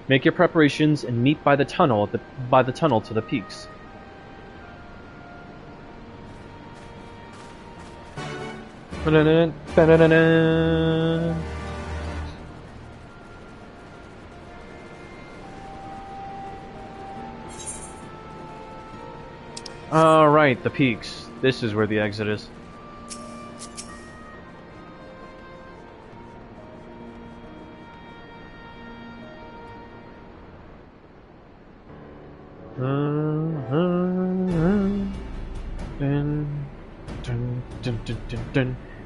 Make your preparations and meet by the tunnel to the peaks. Alright, the peaks. This is where the exit is.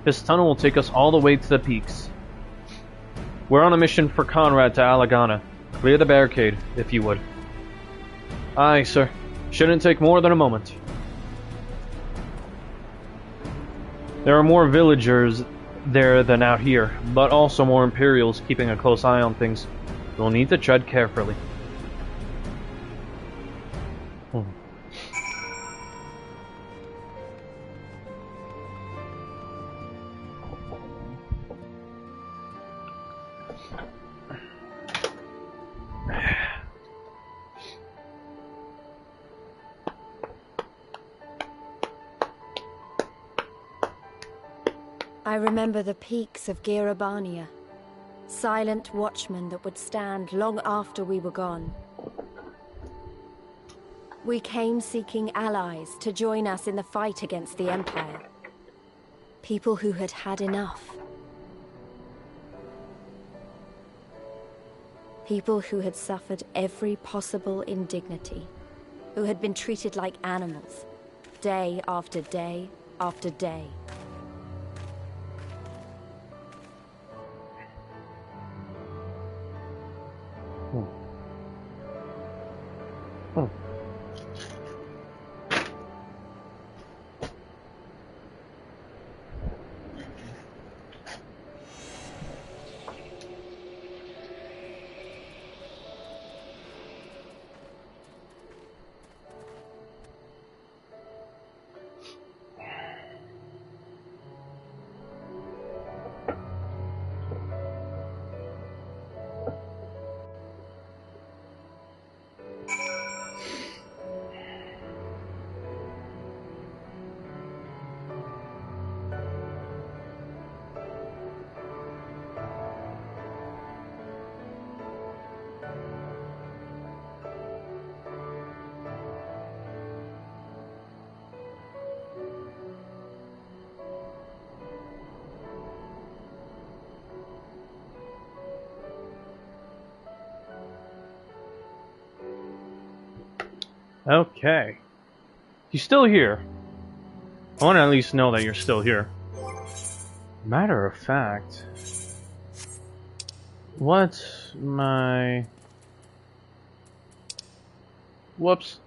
This tunnel will take us all the way to the peaks. We're on a mission for Conrad to Alagana. Clear the barricade, if you would. Aye, sir. Shouldn't take more than a moment. There are more villagers there than out here, but also more Imperials keeping a close eye on things. We'll need to tread carefully. I remember the peaks of Girabania, silent watchmen that would stand long after we were gone. We came seeking allies to join us in the fight against the Empire. People who had had enough. People who had suffered every possible indignity, who had been treated like animals, day after day after day. Okay. He's still here. I want to at least know that you're still here. Matter of fact... What's my... Whoops.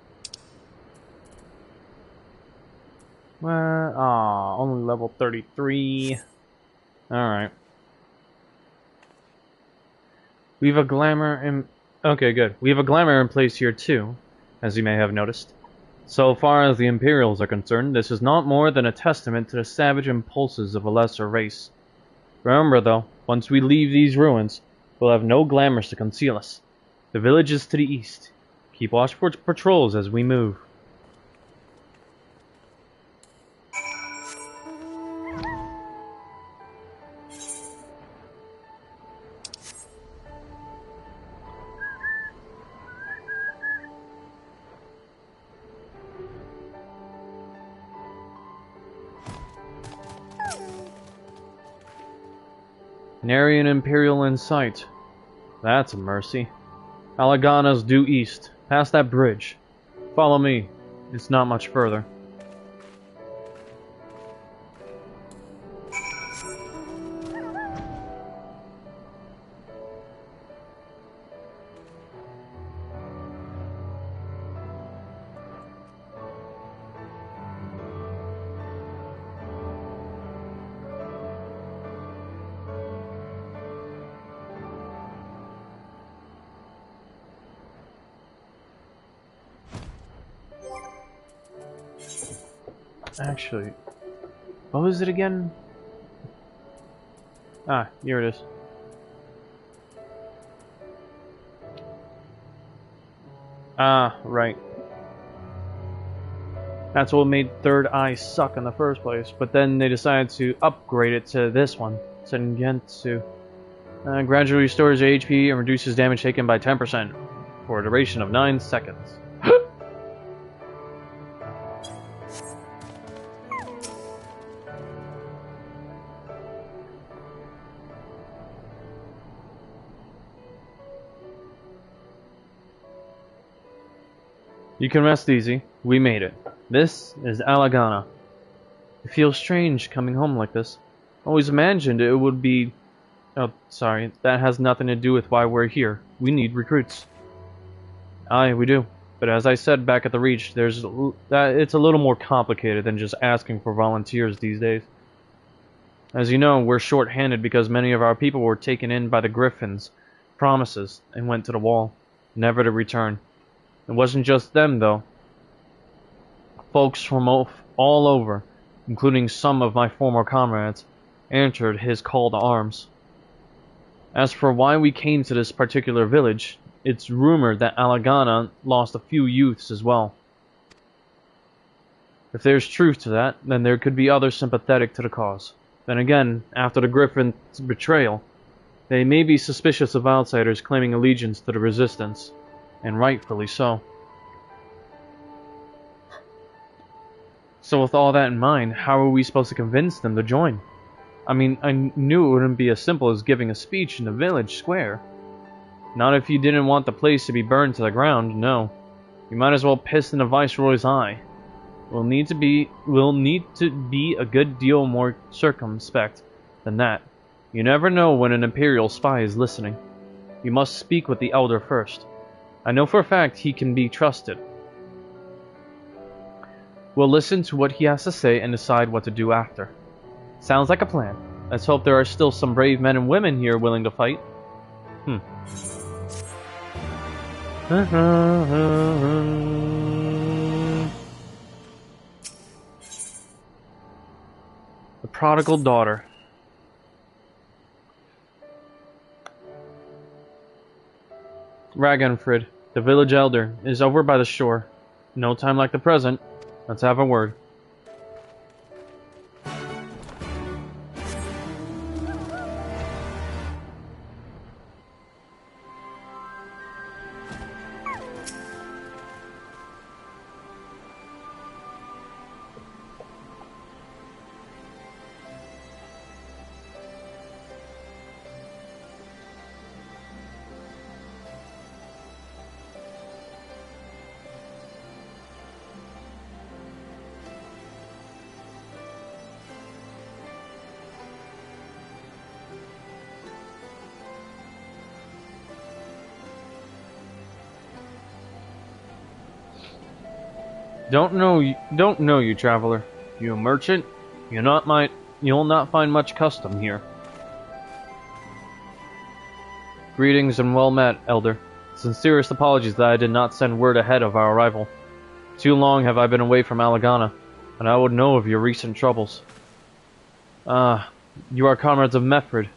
Only level 33. Alright. We have a glamour in... Okay, good. We have a glamour in place here too, as you may have noticed. So far as the Imperials are concerned, this is not more than a testament to the savage impulses of a lesser race. Remember though, once we leave these ruins, we'll have no glamours to conceal us. The village is to the east. Keep watch for patrols as we move. Nary an Imperial in sight. That's a mercy. Alagana's due east, past that bridge. Follow me. It's not much further. Actually, what was it again? Ah, here it is. Ah, right. That's what made Third Eye suck in the first place, but then they decided to upgrade it to this one, Sengetsu. Gradually restores HP and reduces damage taken by 10% for a duration of 9 seconds. You can rest easy. We made it. This is Alagana. It feels strange coming home like this. I always imagined it would be... Oh, sorry. That has nothing to do with why we're here. We need recruits. Aye, we do. But as I said back at the Reach, it's a little more complicated than just asking for volunteers these days. As you know, we're short-handed because many of our people were taken in by the Griffins' promises and went to the wall, never to return. It wasn't just them, though. Folks from all over, including some of my former comrades, answered his call to arms. As for why we came to this particular village, it's rumored that Alagana lost a few youths as well. If there's truth to that, then there could be others sympathetic to the cause. Then again, after the Griffin's betrayal, they may be suspicious of outsiders claiming allegiance to the Resistance. And rightfully so. So with all that in mind, how are we supposed to convince them to join? I mean, I knew it wouldn't be as simple as giving a speech in the village square. Not if you didn't want the place to be burned to the ground, no. You might as well piss in the Viceroy's eye. We'll need to be a good deal more circumspect than that. You never know when an Imperial spy is listening. You must speak with the Elder first. I know for a fact he can be trusted. We'll listen to what he has to say and decide what to do after. Sounds like a plan. Let's hope there are still some brave men and women here willing to fight. The prodigal daughter. Ragnfrid, the village elder, is over by the shore. No time like the present. Let's have a word. Don't know you, traveler. You a merchant? You'll not find much custom here. Greetings and well met, Elder. Sincerest apologies that I did not send word ahead of our arrival. Too long have I been away from Alagana, and I would know of your recent troubles. You are comrades of Meffred.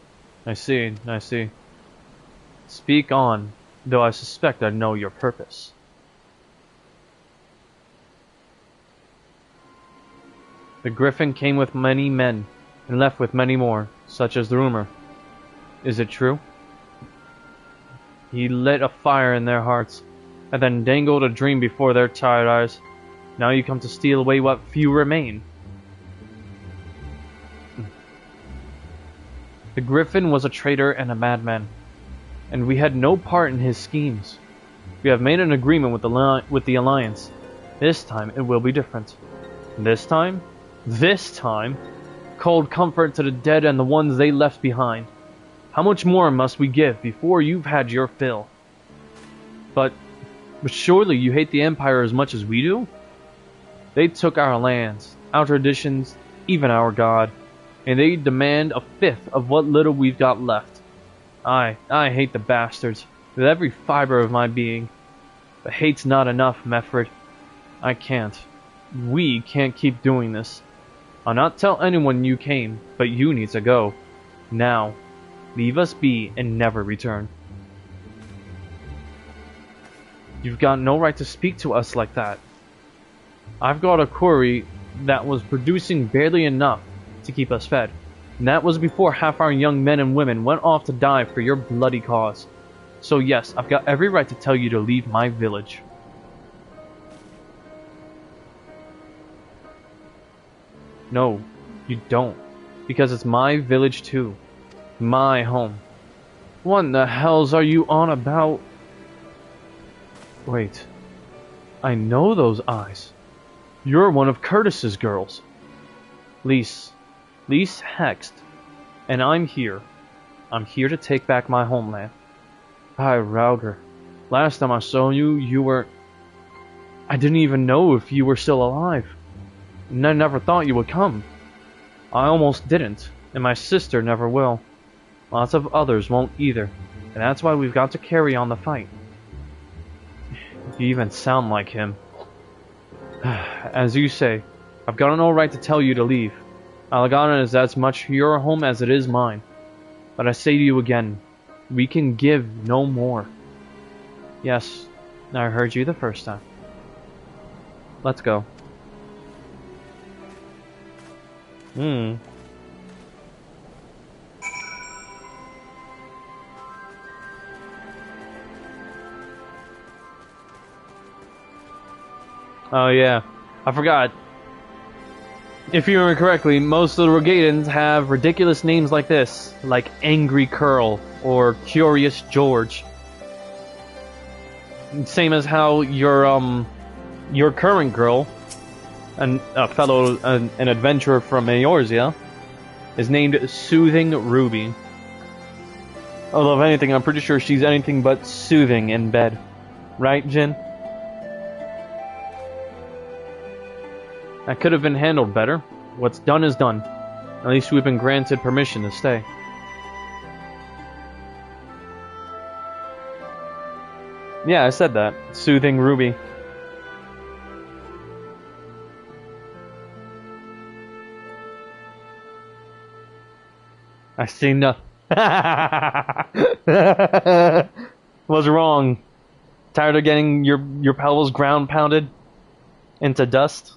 I see. Speak on, though I suspect I know your purpose. The Griffin came with many men, and left with many more, such as the rumor. Is it true? He lit a fire in their hearts, and then dangled a dream before their tired eyes. Now you come to steal away what few remain. The Griffin was a traitor and a madman, and we had no part in his schemes. We have made an agreement with the Alliance. This time it will be different. This time, cold comfort to the dead and the ones they left behind. How much more must we give before you've had your fill? But surely you hate the Empire as much as we do? They took our lands, our traditions, even our God, and they demand a fifth of what little we've got left. I hate the bastards with every fiber of my being. But hate's not enough, Meffred. We can't keep doing this. I'll not tell anyone you came, but you need to go. Now. Leave us be and never return. You've got no right to speak to us like that. I've got a quarry that was producing barely enough to keep us fed. And that was before half our young men and women went off to die for your bloody cause. So yes, I've got every right to tell you to leave my village. No, you don't. Because it's my village too. My home. What in the hells are you on about? Wait. I know those eyes. You're one of Curtis's girls. Lise Hext. And I'm here. I'm here to take back my homeland. Hi, Rauger. Last time I saw you, you were... I didn't even know if you were still alive. And I never thought you would come. I almost didn't, and my sister never will. Lots of others won't either, and that's why we've got to carry on the fight. You even sound like him. As you say, I've got no right to tell you to leave. Alagana is as much your home as it is mine. But I say to you again, we can give no more. Yes, I heard you the first time. Let's go. Oh yeah, I forgot. If you remember correctly, most of the Rogadans have ridiculous names like this, like Angry Curl or Curious George. Same as how your current girl, an adventurer from Eorzea, is named Soothing Ruby. Although if anything, I'm pretty sure she's anything but soothing in bed. Right, Jin? That could have been handled better. What's done is done. At least we've been granted permission to stay. Yeah, I said that. Soothing Ruby. I see nothing. Was wrong. Tired of getting your pelvis ground pounded into dust?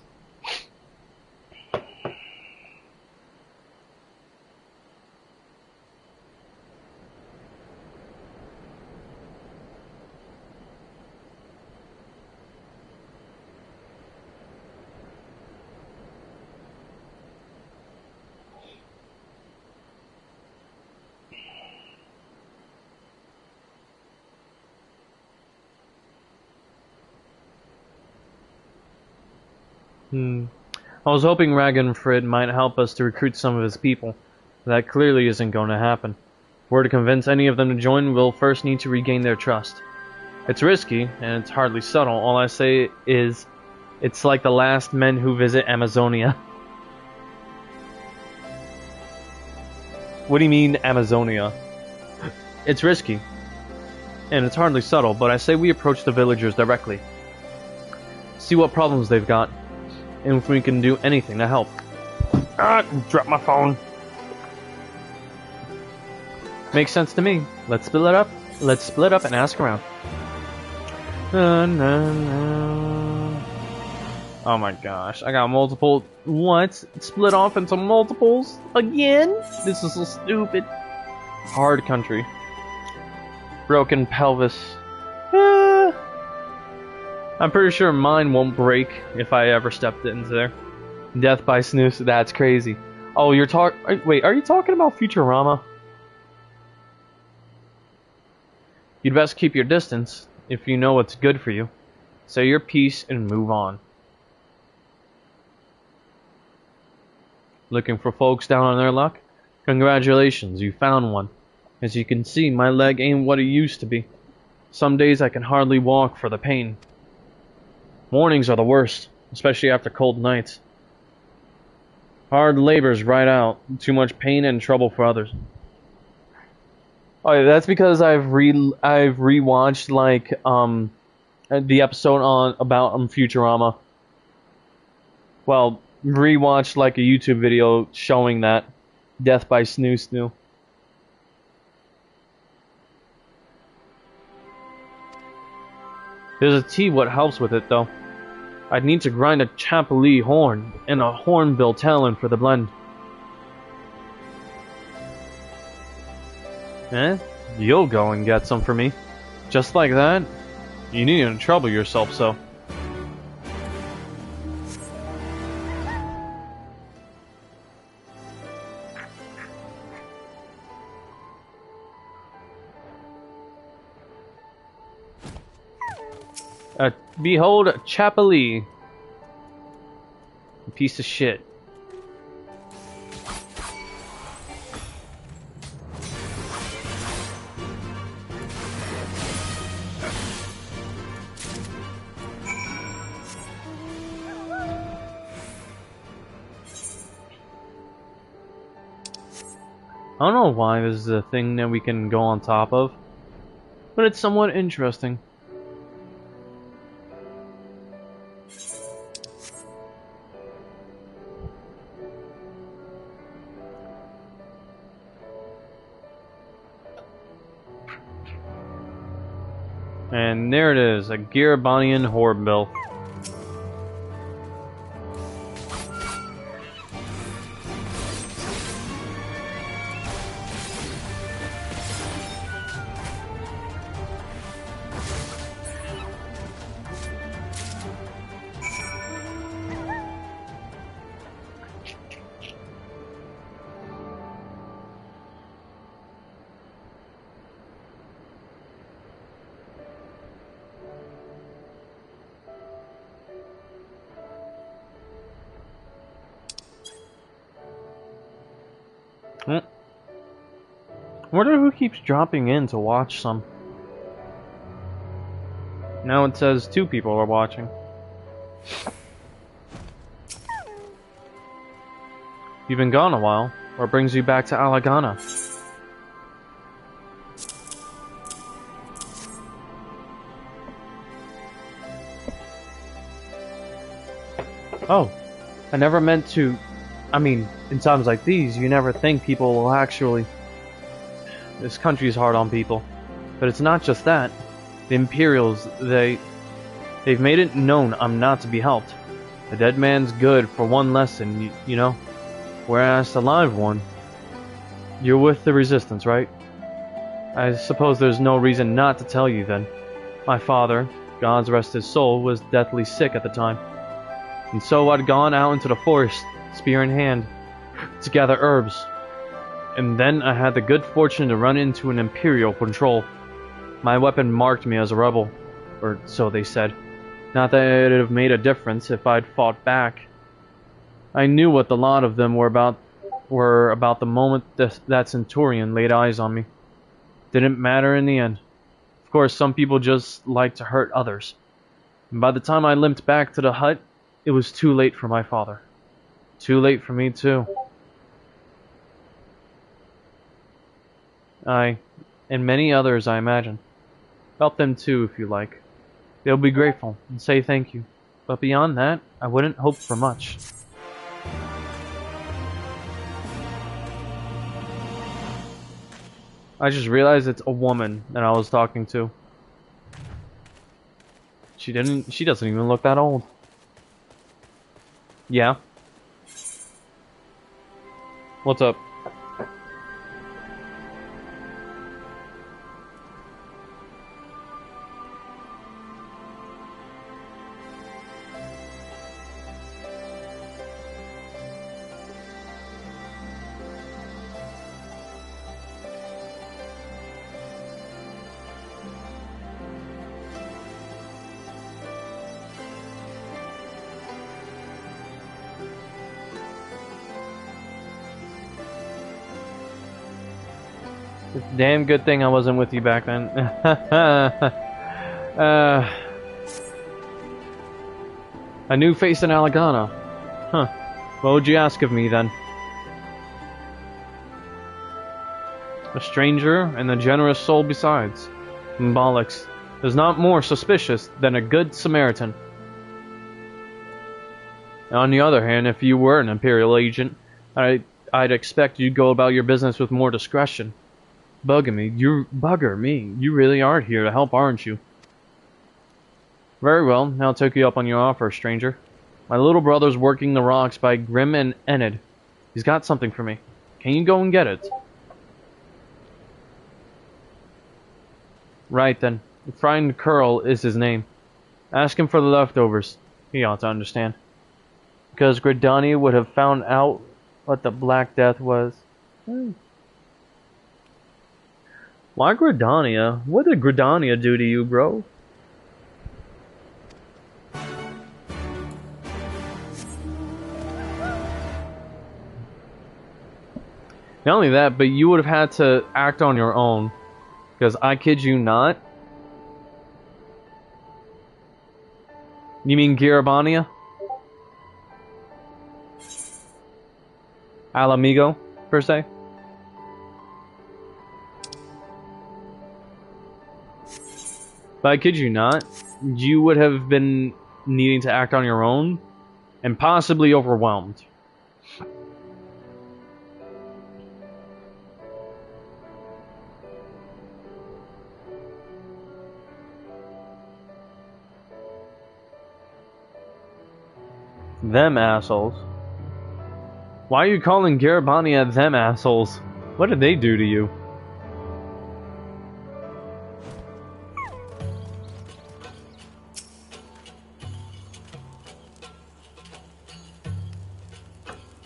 I was hoping Ragnfrid might help us to recruit some of his people. That clearly isn't going to happen. If we're to convince any of them to join, we'll first need to regain their trust. It's risky, and it's hardly subtle. All I say is, It's like the last men who visit Amazonia. What do you mean, Amazonia? It's risky. And it's hardly subtle, but I say we approach the villagers directly. See what problems they've got, and if we can do anything to help. Ah, drop my phone. Makes sense to me. Let's split it up. Let's split up and ask around. Oh my gosh, I got multiple... What? Split off into multiples? Again? This is so stupid. Hard country. Broken pelvis. I'm pretty sure mine won't break if I ever stepped into there. Death by snooze, that's crazy. Oh, you're wait, are you talking about Futurama? You'd best keep your distance if you know what's good for you. Say your piece and move on. Looking for folks down on their luck? Congratulations, you found one. As you can see, my leg ain't what it used to be. Some days I can hardly walk for the pain. Mornings are the worst, especially after cold nights. Hard labor's right out. Too much pain and trouble for others. Oh, yeah, that's because I've rewatched like the episode about Futurama. Well, rewatched like a YouTube video showing that Death by Snoo Snoo. There's a tea what helps with it though. I'd need to grind a Chapalee horn and a hornbill talon for the blend. Eh? You'll go and get some for me. Just like that? You needn't trouble yourself so. Behold, Chapalee. Piece of shit. I don't know why this is a thing that we can go on top of, but it's somewhat interesting. And there it is, a Garabanian hornbill. I wonder who keeps dropping in to watch some. Now it says 2 people are watching. You've been gone a while. What brings you back to Alagana? Oh, I never meant to... I mean, in times like these, you never think people will actually... This country's hard on people. But it's not just that. The Imperials, they've made it known I'm not to be helped. A dead man's good for one lesson, you know? Whereas the live one... You're with the Resistance, right? I suppose there's no reason not to tell you then. My father, God's rest his soul, was deathly sick at the time. And so I'd gone out into the forest, spear in hand, to gather herbs. And then I had the good fortune to run into an Imperial patrol. My weapon marked me as a rebel, or so they said. Not that it'd have made a difference if I'd fought back. I knew what the lot of them were about the moment that Centurion laid eyes on me. Didn't matter in the end. Of course, some people just like to hurt others. And by the time I limped back to the hut, it was too late for my father. Too late for me, too. I, and many others, I imagine. Help them too, if you like. They'll be grateful and say thank you. But beyond that, I wouldn't hope for much. I just realized it's a woman that I was talking to. She doesn't even look that old. Yeah. What's up? It's a damn good thing I wasn't with you back then. A new face in Alagana. Huh. What would you ask of me then? A stranger and a generous soul besides. Bollocks. Is not more suspicious than a good Samaritan. On the other hand, if you were an Imperial agent, I'd expect you'd go about your business with more discretion. Bugger me. You really are here to help, aren't you? Very well, I'll take you up on your offer, stranger. My little brother's working the rocks by Grim and Enid. He's got something for me. Can you go and get it? Right then. Friend Curl is his name. Ask him for the leftovers. He ought to understand. Because Gridania would have found out what the Black Death was. Why Gridania? What did Gridania do to you, bro? Not only that, but you would have had to act on your own. Because I kid you not. You mean Girabania? Al amigo, per se? But I kid you not, you would have been needing to act on your own, and possibly overwhelmed. Them assholes. Why are you calling Garabania them assholes? What did they do to you?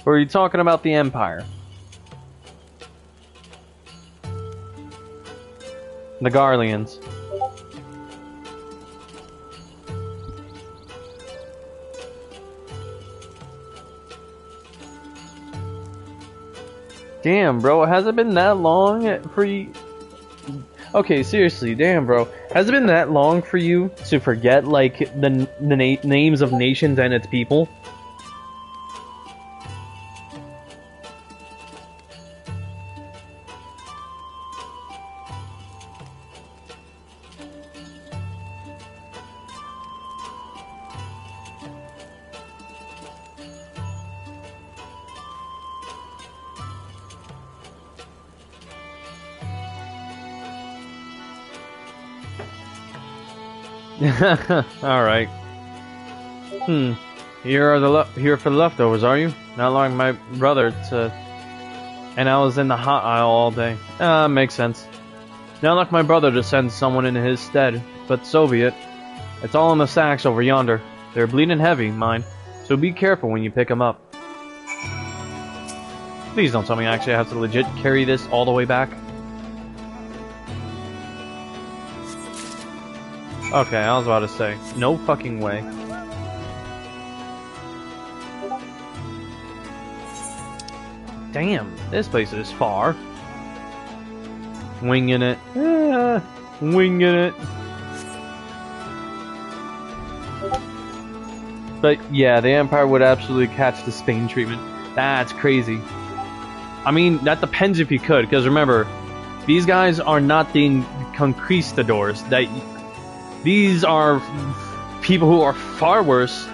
Or are you talking about the Empire? The Garleans. Damn, bro, has it been that long for you? Okay, seriously, damn, bro. Has it been that long for you to forget, like, the names of nations and its people? Alright. Here for the leftovers, are you? Not like my brother to... And I was in the hot aisle all day. Makes sense. Not like my brother to send someone in his stead, but so be it. It's all in the sacks over yonder. They're bleeding heavy, mind, so be careful when you pick them up. Please don't tell me I actually have to legit carry this all the way back. Okay, I was about to say, no fucking way. Damn, this place is far. Winging it. Winging it. But yeah, the Empire would absolutely catch the Spain treatment. That's crazy. I mean, that depends if you could, because remember, these guys are not the conquistadors. These are people who are far worse,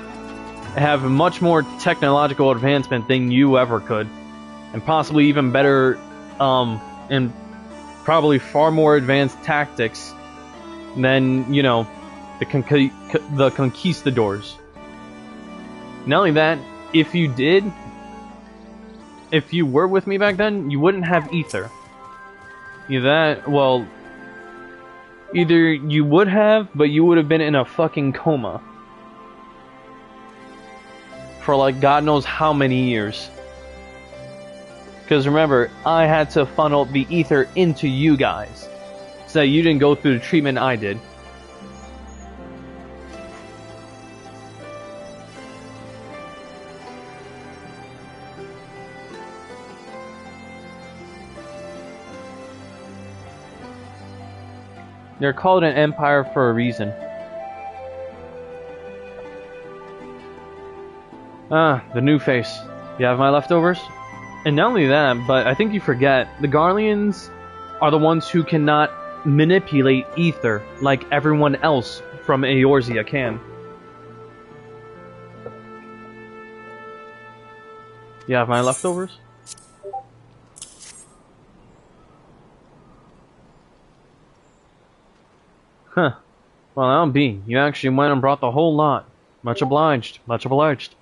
have much more technological advancement than you ever could, and possibly even better, and probably far more advanced tactics than, you know, the conquistadors. Not only that, if you were with me back then, you wouldn't have ether. Either you would have, but you would have been in a fucking coma. For like God knows how many years. Because remember, I had to funnel the ether into you guys. So that you didn't go through the treatment I did. They're called an empire for a reason. Ah, the new face. You have my leftovers? And not only that, but I think you forget, the Garleans are the ones who cannot manipulate ether like everyone else from Eorzea can. You have my leftovers? Huh. Well, I'll be. You actually went and brought the whole lot. Much obliged. Much obliged.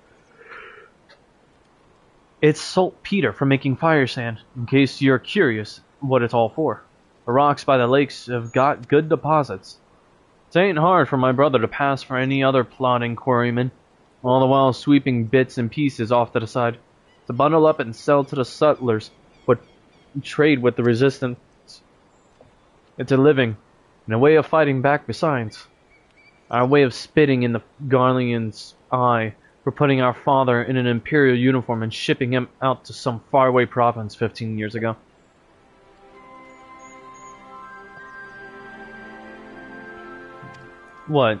It's saltpeter for making fire sand, in case you're curious what it's all for. The rocks by the lakes have got good deposits. It ain't hard for my brother to pass for any other plodding quarryman, all the while sweeping bits and pieces off to the side, to bundle up and sell to the sutlers, but trade with the resistance. It's a living, and a way of fighting back besides. Our way of spitting in the Garlean's eye for putting our father in an imperial uniform and shipping him out to some faraway province 15 years ago. What?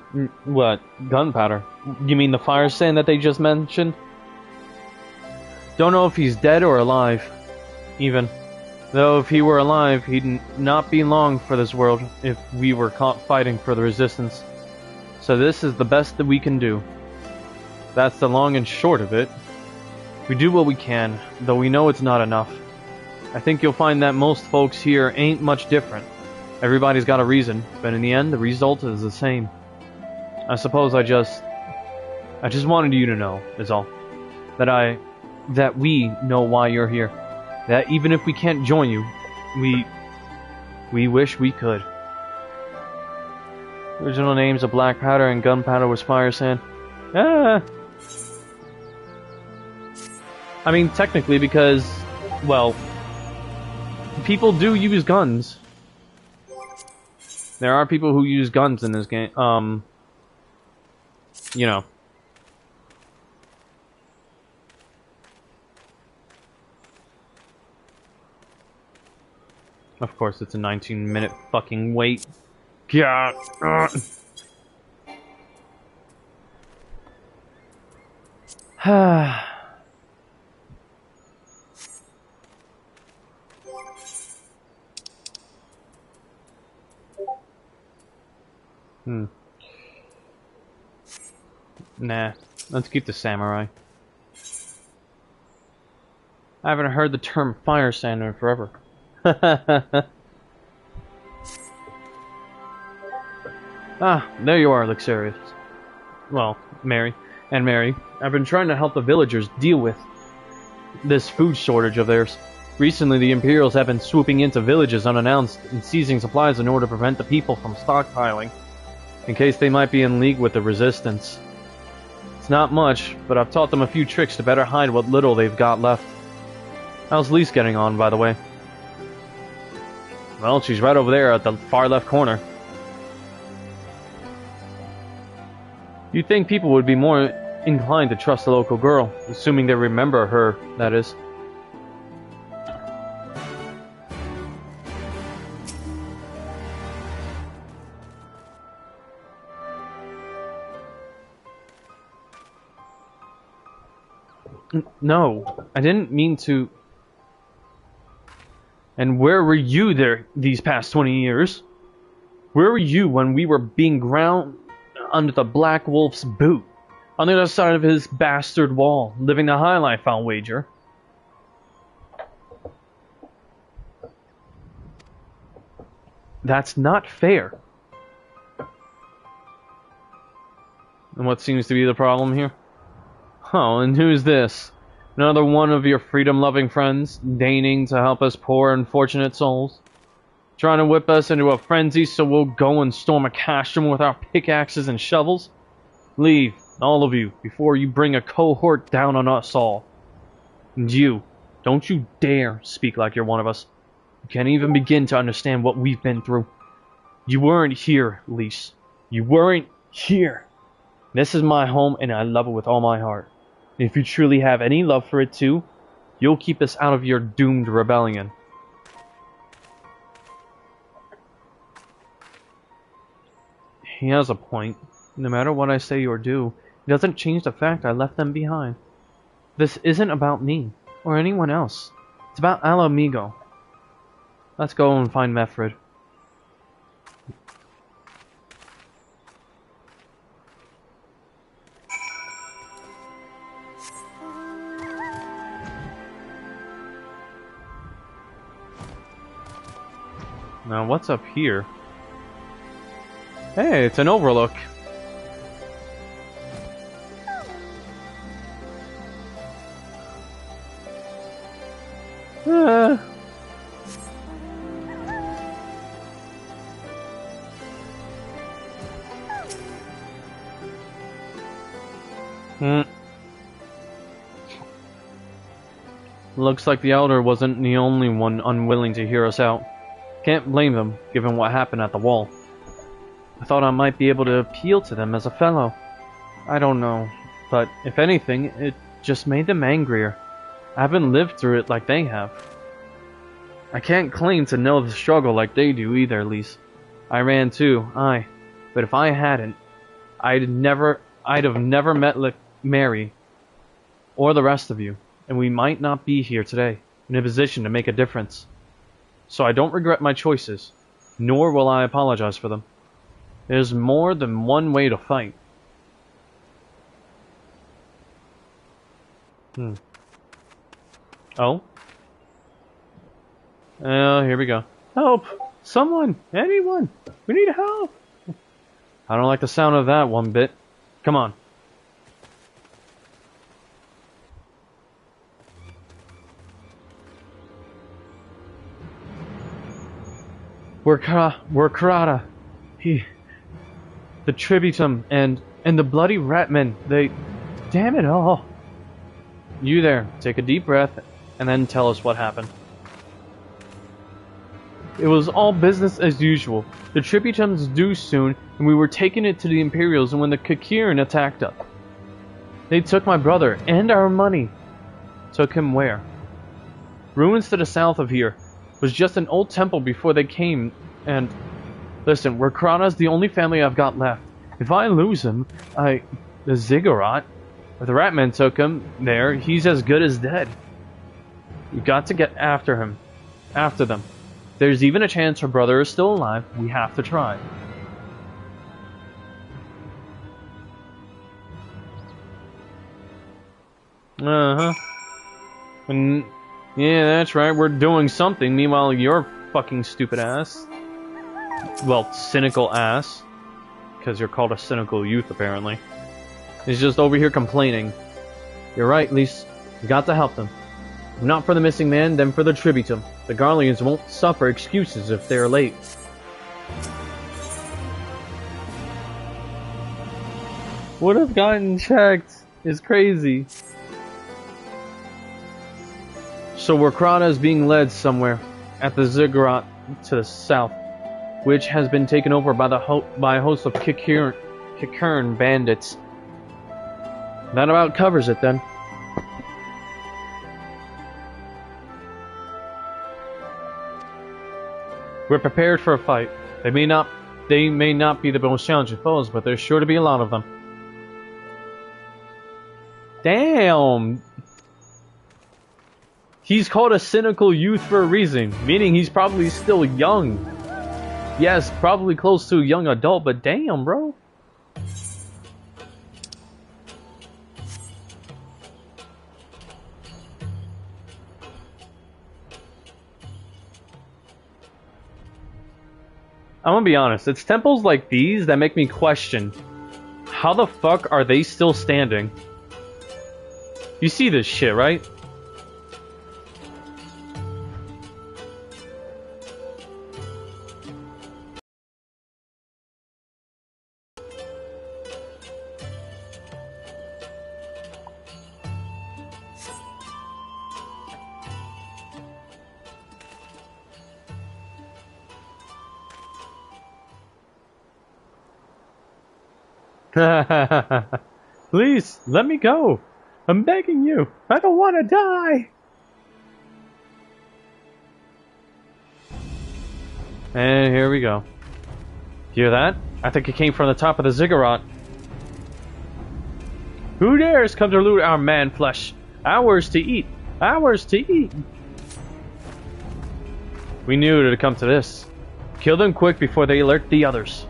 What? Gunpowder? You mean the fire sand that they just mentioned? Don't know if he's dead or alive, even. Though if he were alive, he'd not be long for this world if we were caught fighting for the resistance. So this is the best that we can do. That's the long and short of it. We do what we can, though we know it's not enough. I think you'll find that most folks here ain't much different. Everybody's got a reason, but in the end, the result is the same. I suppose I just wanted you to know, is all. That we know why you're here. That even if we can't join you, we wish we could. Original names of black powder and gunpowder was fire sand. Ah. I mean, technically, because, well, people do use guns. There are people who use guns in this game. You know. Of course, it's a 19-minute fucking wait. God. Nah, let's keep the samurai. I haven't heard the term fire sand in forever. Ah, there you are, Luxurious. Well, Mary. I've been trying to help the villagers deal with this food shortage of theirs. Recently, the Imperials have been swooping into villages unannounced and seizing supplies in order to prevent the people from stockpiling, in case they might be in league with the Resistance. It's not much, but I've taught them a few tricks to better hide what little they've got left. How's Lise getting on, by the way? Well, she's right over there at the far left corner. You'd think people would be more inclined to trust the local girl, assuming they remember her, that is. No, I didn't mean to. And where were you there these past 20 years? Where were you when we were being ground under the Black Wolf's boot? On the other side of his bastard wall, living the high life, I'll wager. That's not fair. And what seems to be the problem here? Oh, and who's this? Another one of your freedom-loving friends, deigning to help us poor unfortunate souls? Trying to whip us into a frenzy so we'll go and storm a castrum with our pickaxes and shovels? Leave, all of you, before you bring a cohort down on us all. And you, don't you dare speak like you're one of us. You can't even begin to understand what we've been through. You weren't here, Lise. You weren't here. This is my home and I love it with all my heart. And if you truly have any love for it too, you'll keep us out of your doomed rebellion. He has a point. No matter what I say or do, it doesn't change the fact I left them behind. This isn't about me, or anyone else. It's about Alamigo. Let's go and find Mefred. Now, what's up here? Hey, it's an overlook. Looks like the Elder wasn't the only one unwilling to hear us out. Can't blame them, given what happened at the wall. I thought I might be able to appeal to them as a fellow. I don't know, but if anything, it just made them angrier. I haven't lived through it like they have. I can't claim to know the struggle like they do either, Lise. I ran too, aye. But if I hadn't, I'd have never met Mary or the rest of you, and we might not be here today, in a position to make a difference. So I don't regret my choices, nor will I apologize for them. There's more than one way to fight. Oh? Here we go. Help! Someone! Anyone! We need help! I don't like the sound of that one bit. Come on. We're Karada. The Tributum and the bloody Ratmen, they... Damn it all. You there, take a deep breath, and then tell us what happened. It was all business as usual. The Tributum's due soon, and we were taking it to the Imperials when the Kakirin attacked us. They took my brother, and our money. Took him where? Ruins to the south of here. Was just an old temple before they came, and... Listen, Karada's the only family I've got left. If I lose him, the Ziggurat... If the Ratmen took him there, he's as good as dead. We've got to get after him. After them. There's even a chance her brother is still alive. We have to try. Uh-huh. And yeah, that's right. We're doing something. Meanwhile, your fucking stupid ass. Well, cynical ass. Because you're called a cynical youth, apparently. Is just over here complaining. You're right, Lise. You got to help them. If not for the missing man, then for the Tributum. The Garleans won't suffer excuses if they're late. Would have gotten checked. It's crazy. So Karada is being led somewhere at the Ziggurat to the south, which has been taken over by a host of Kikern bandits. That about covers it then. We're prepared for a fight. They may not be the most challenging foes, but there's sure to be a lot of them. Damn! He's called a cynical youth for a reason, meaning he's probably still young. Yes, probably close to a young adult, but damn, bro. I'm gonna be honest, it's temples like these that make me question, how the fuck are they still standing? You see this shit, right? Please, let me go. I'm begging you. I don't want to die. And here we go. Hear that? I think it came from the top of the ziggurat. Who dares come to loot our man flesh? Ours to eat. Ours to eat. We knew it would come to this. Kill them quick before they alert the others.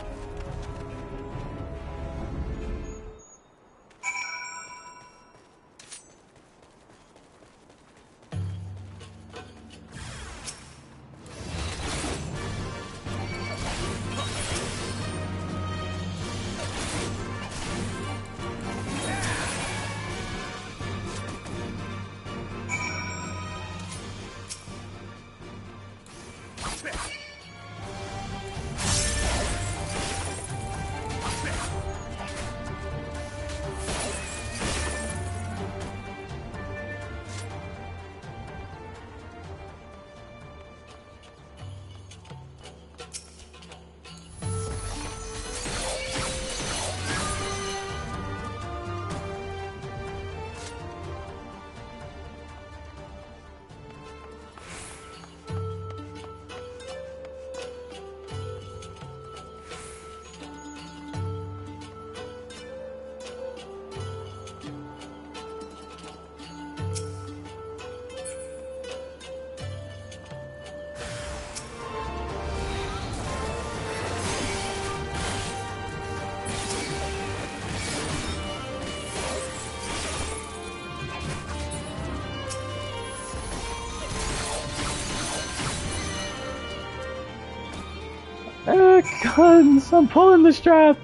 Guns! I'm pulling the strap!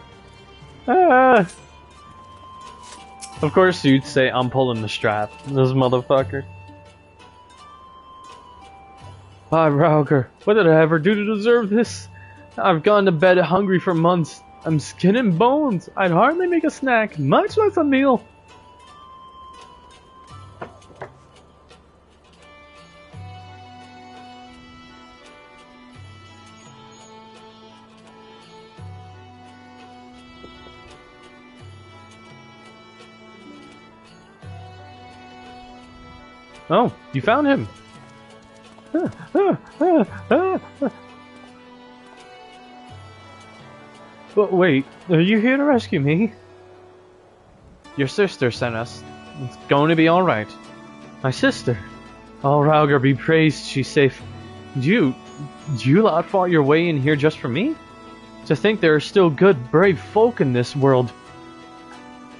Of course you'd say, I'm pulling the strap. This motherfucker. Why, Rauger, what did I ever do to deserve this? I've gone to bed hungry for months. I'm skin and bones. I'd hardly make a snack, much less a meal. Oh, you found him. But wait, are you here to rescue me? Your sister sent us. It's going to be alright. My sister? Oh, Rauger be praised, she's safe. Do you lot fought your way in here just for me? To think there are still good, brave folk in this world.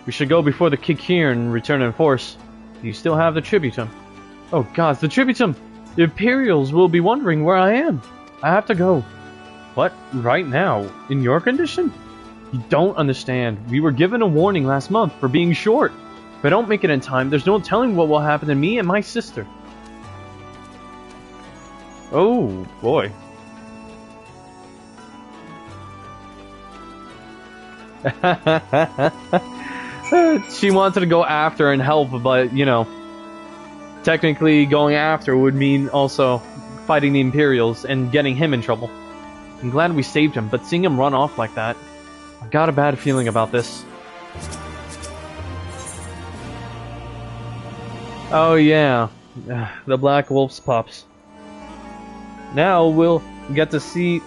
We should go before the Kikir and return in force. Do you still have the tributum? Oh gods, the tributum! The Imperials will be wondering where I am. I have to go. What? Right now? In your condition? You don't understand. We were given a warning last month for being short. If I don't make it in time, there's no telling what will happen to me and my sister. Oh, boy. She wanted to go after and help, but, you know, technically going after would mean also fighting the Imperials and getting him in trouble. I'm glad we saved him, but seeing him run off like that, I've got a bad feeling about this. Oh yeah, the Black Wolf's pups. Now we'll get to see...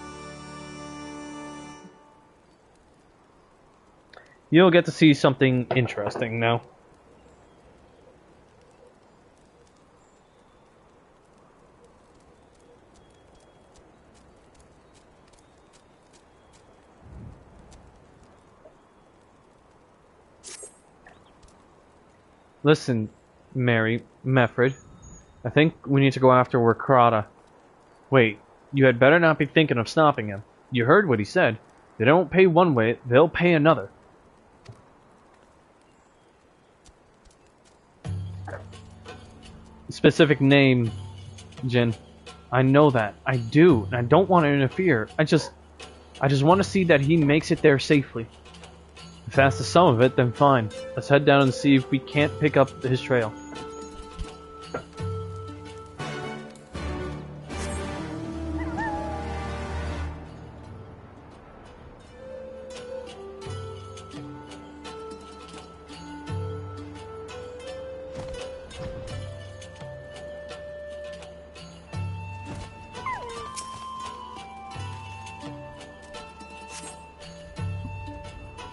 You'll get to see something interesting now. Listen, Meffred. I think we need to go after Wakrata. Wait, you had better not be thinking of stopping him. You heard what he said. They don't pay one way, they'll pay another. Specific name, Jin. I know that. I do. And I don't want to interfere. I just want to see that he makes it there safely. If that's the sum of it, then fine. Let's head down and see if we can't pick up his trail.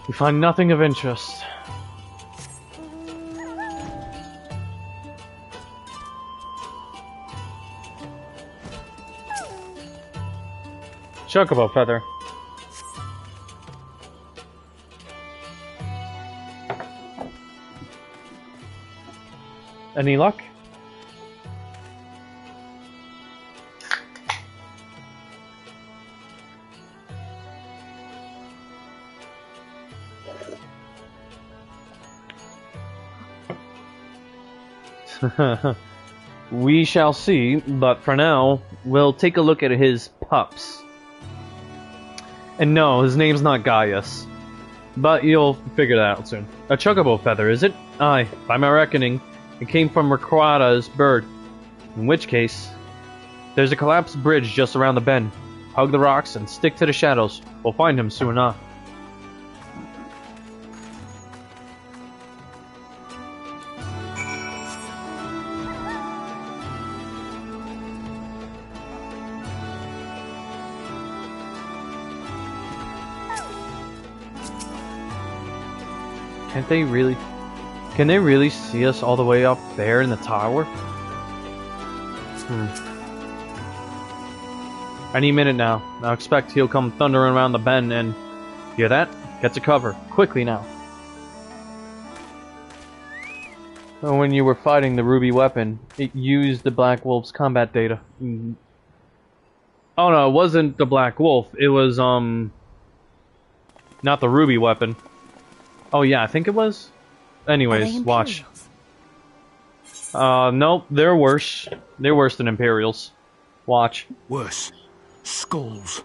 We find nothing of interest. Chocobo feather. Any luck? We shall see, but for now, we'll take a look at his pups. And no, his name's not Gaius. But you'll figure that out soon. A chocobo feather, is it? Aye, by my reckoning, it came from Rakrata's bird. In which case, there's a collapsed bridge just around the bend. Hug the rocks and stick to the shadows. We'll find him soon enough. Can they really see us all the way up there in the tower? Any minute now. I expect he'll come thundering around the bend and... Hear that? Get to cover. Quickly now. When you were fighting the ruby weapon, it used the Black Wolf's combat data. Oh no, it wasn't the Black Wolf. It was, not the ruby weapon. Oh yeah, I think it was. Anyways, watch. Nope, they're worse. They're worse than Imperials. Watch. Worse. Skulls.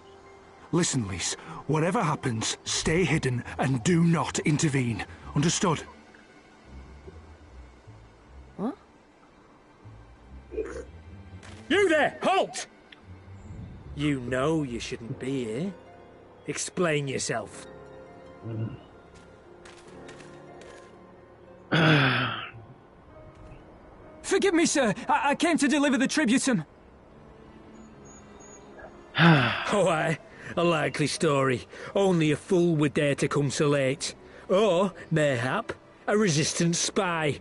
Listen, Lys. Whatever happens, stay hidden and do not intervene. Understood? What? You there! Halt! You know you shouldn't be here. Explain yourself. Forgive me, sir. I came to deliver the tributum. Oh, aye. A likely story. Only a fool would dare to come so late. Or, mayhap, a resistance spy.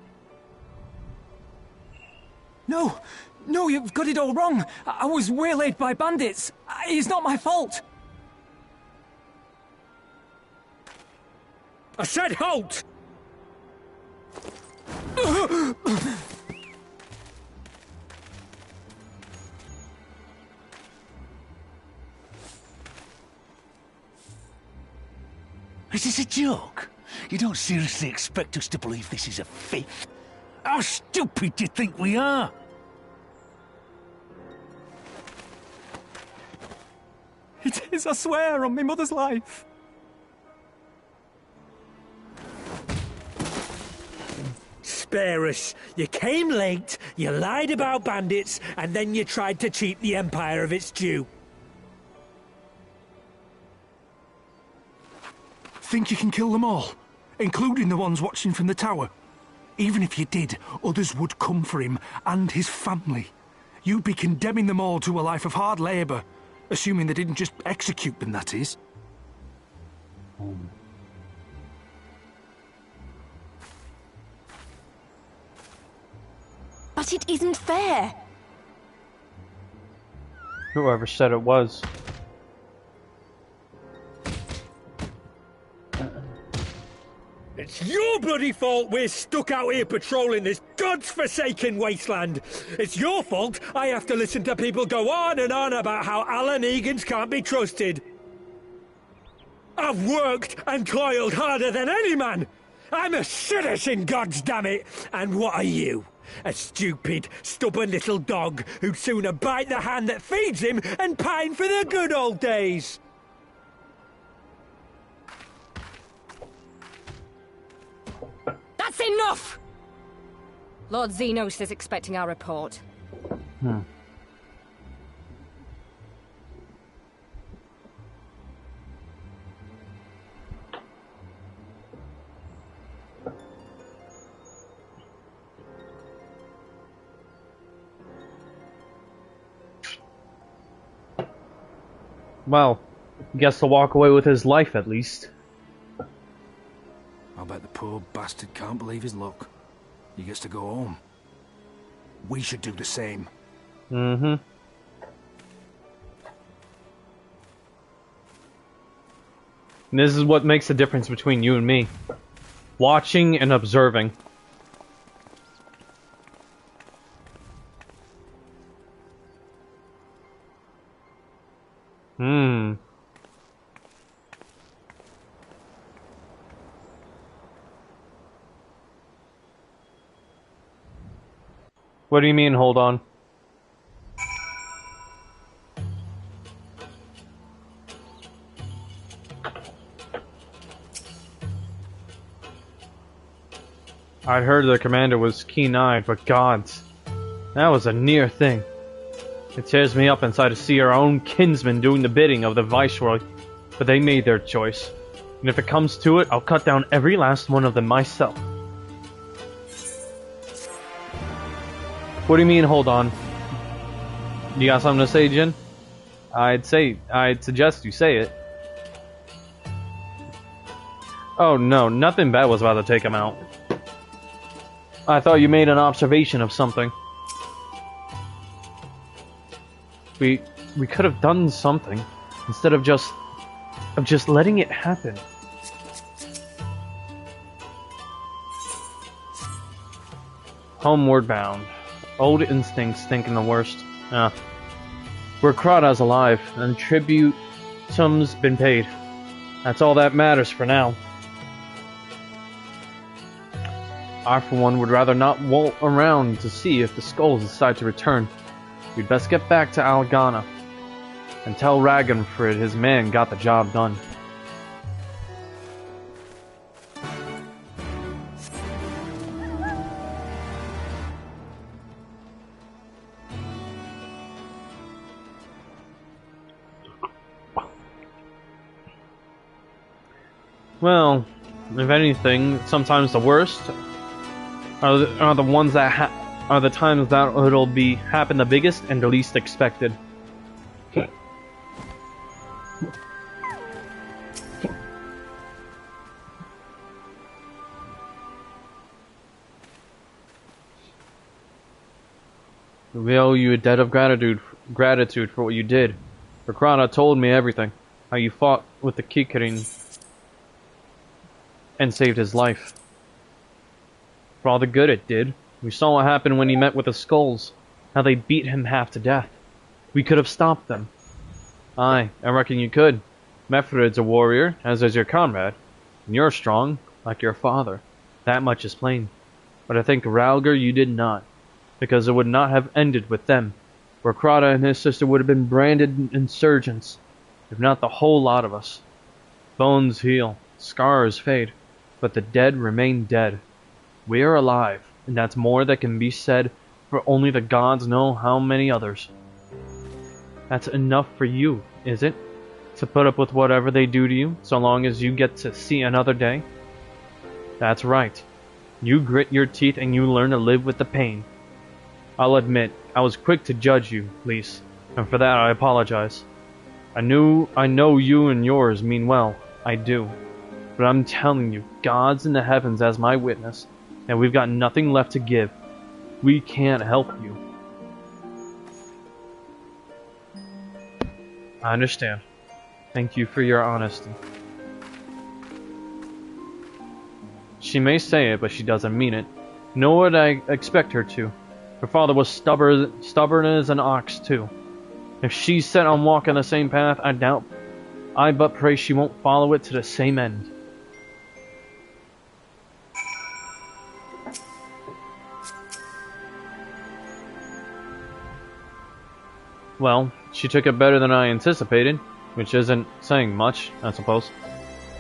No, you've got it all wrong. I was waylaid by bandits. It's not my fault. I said halt! Is this a joke? You don't seriously expect us to believe this is a fifth? How stupid do you think we are? It is, I swear, on my mother's life. Spare us. You came late, you lied about bandits, and then you tried to cheat the Empire of its due. Think you can kill them all? Including the ones watching from the tower? Even if you did, others would come for him and his family. You'd be condemning them all to a life of hard labour. Assuming they didn't just execute them, that is. But it isn't fair. Whoever said it was. It's your bloody fault we're stuck out here patrolling this god's-forsaken wasteland. It's your fault I have to listen to people go on and on about how Alan Egans can't be trusted. I've worked and toiled harder than any man. I'm a citizen, goddammit! And what are you? A stupid, stubborn little dog who'd sooner bite the hand that feeds him and pine for the good old days. That's enough! Lord Xenos is expecting our report. Well, he gets to walk away with his life at least. I bet the poor bastard can't believe his luck. He gets to go home. We should do the same. Mm-hmm. And this is what makes the difference between you and me. Watching and observing. What do you mean, hold on? I'd heard the commander was keen-eyed, but gods, that was a near thing. It tears me up inside to see our own kinsmen doing the bidding of the Viceroy, but they made their choice. And if it comes to it, I'll cut down every last one of them myself. What do you mean, hold on? You got something to say, Jin? I'd suggest you say it. Oh no, nothing bad was about to take him out. I thought you made an observation of something. We could have done something instead of just letting it happen. Homeward bound. Old instincts thinking the worst. We're Krata's alive, and tributum's been paid. That's all that matters for now. I, for one, would rather not walk around to see if the skulls decide to return. We'd best get back to Algana and tell Ragnfrid his man got the job done. Well, if anything, sometimes the worst are the ones that are the times that it'll happen the biggest and the least expected. We owe you a debt of gratitude for what you did. Krata told me everything, how you fought with the Kikarin and saved his life. For all the good it did. We saw what happened when he met with the skulls, how they beat him half to death. We could have stopped them. Aye, I reckon you could. Mefrid's a warrior, as is your comrade, and you're strong, like your father. That much is plain. But I think, Ralger, you did not, because it would not have ended with them, where Krata and his sister would have been branded insurgents, if not the whole lot of us. Bones heal, scars fade, but the dead remain dead. We are alive, and that's more that can be said, for only the gods know how many others. That's enough for you, is it? To put up with whatever they do to you, so long as you get to see another day? That's right. You grit your teeth and you learn to live with the pain. I'll admit, I was quick to judge you, Lise, and for that I apologize. I know you and yours mean well, I do. But I'm telling you, God's in the heavens as my witness, and we've got nothing left to give. We can't help you. I understand. Thank you for your honesty. She may say it, but she doesn't mean it. Nor would I expect her to. Her father was stubborn as an ox, too. If she's set on walking the same path, I but pray she won't follow it to the same end. Well, she took it better than I anticipated, which isn't saying much, I suppose.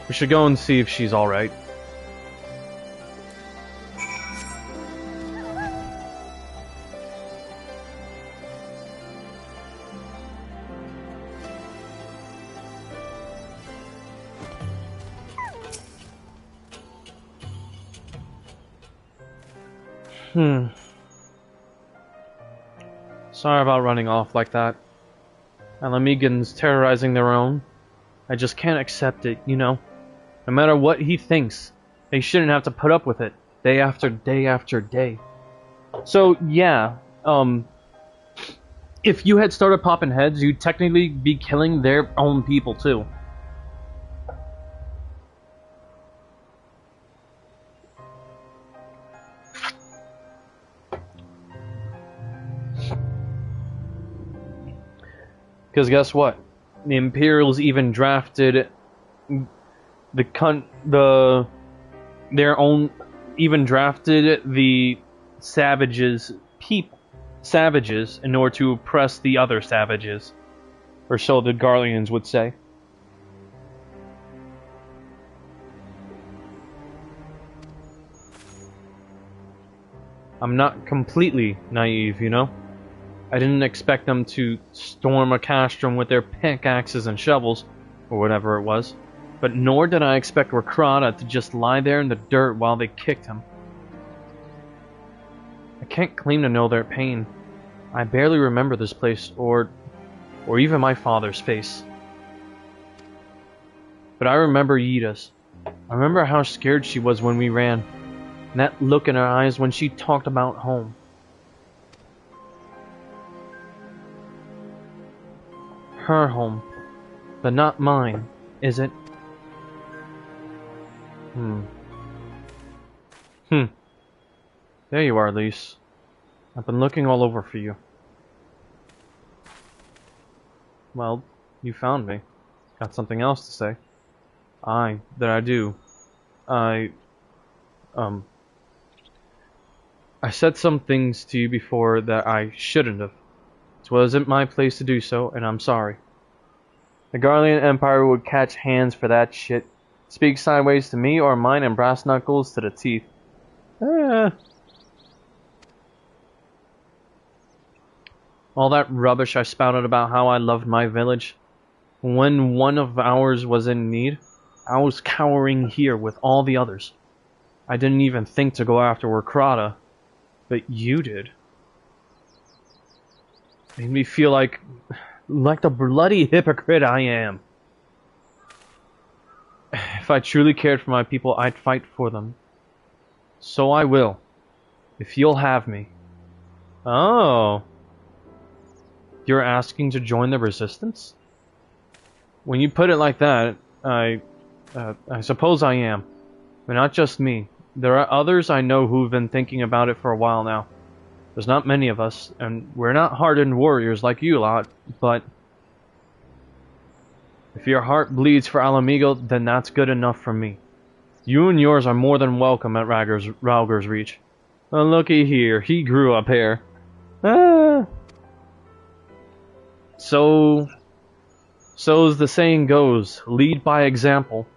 We should go and see if she's alright. Sorry about running off like that. Alamegans terrorizing their own. I just can't accept it, you know? No matter what he thinks, they shouldn't have to put up with it, day after day after day. So, yeah, if you had started popping heads, you'd technically be killing their own people, too. Because guess what? The Imperials even drafted the savages in order to oppress the other savages, or so the Garleans would say. I'm not completely naive, you know? I didn't expect them to storm a castrum with their pickaxes and shovels, or whatever it was, but nor did I expect Rakrata to just lie there in the dirt while they kicked him. I can't claim to know their pain. I barely remember this place, or even my father's face. But I remember Yida's. I remember how scared she was when we ran, and that look in her eyes when she talked about home. Her home, but not mine, is it? There you are, Lise. I've been looking all over for you. Well, you found me. Got something else to say? I do. I said some things to you before that I shouldn't have. It wasn't my place to do so, and I'm sorry. The Garlean Empire would catch hands for that shit. Speak sideways to me or mine and brass knuckles to the teeth. All that rubbish I spouted about how I loved my village. When one of ours was in need, I was cowering here with all the others. I didn't even think to go after Rakrata, but you did. Made me feel like the bloody hypocrite I am. If I truly cared for my people, I'd fight for them. So I will, if you'll have me. Oh. You're asking to join the resistance? When you put it like that, I suppose I am. But not just me. There are others I know who've been thinking about it for a while now. There's not many of us, and we're not hardened warriors like you lot, but if your heart bleeds for Alamigo, then that's good enough for me. You and yours are more than welcome at Rauger's Reach. Oh, looky here, he grew up here. So as the saying goes, lead by example.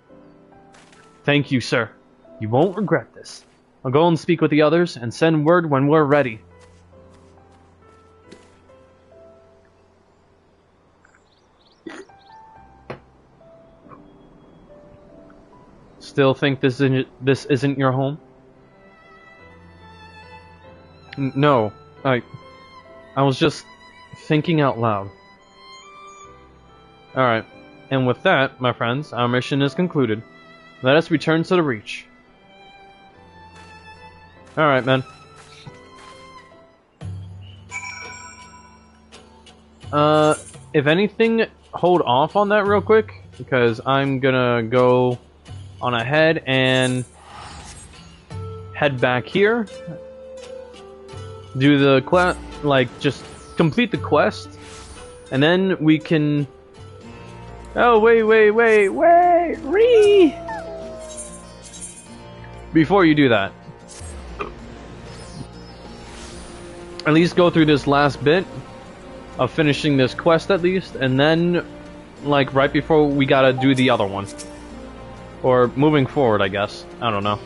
Thank you, sir. You won't regret this. I'll go and speak with the others, and send word when we're ready. Still think this isn't your home? No, I was just thinking out loud. Alright, and with that, my friends, our mission is concluded. Let us return to the Reach. Alright, man. If anything, hold off on that real quick, because I'm gonna go on ahead and head back here, do the quest, like, just complete the quest, and then we can... Oh, wait, before you do that, at least go through this last bit of finishing this quest at least, and then, like, right before we gotta do the other one. Or moving forward, I guess. I don't know.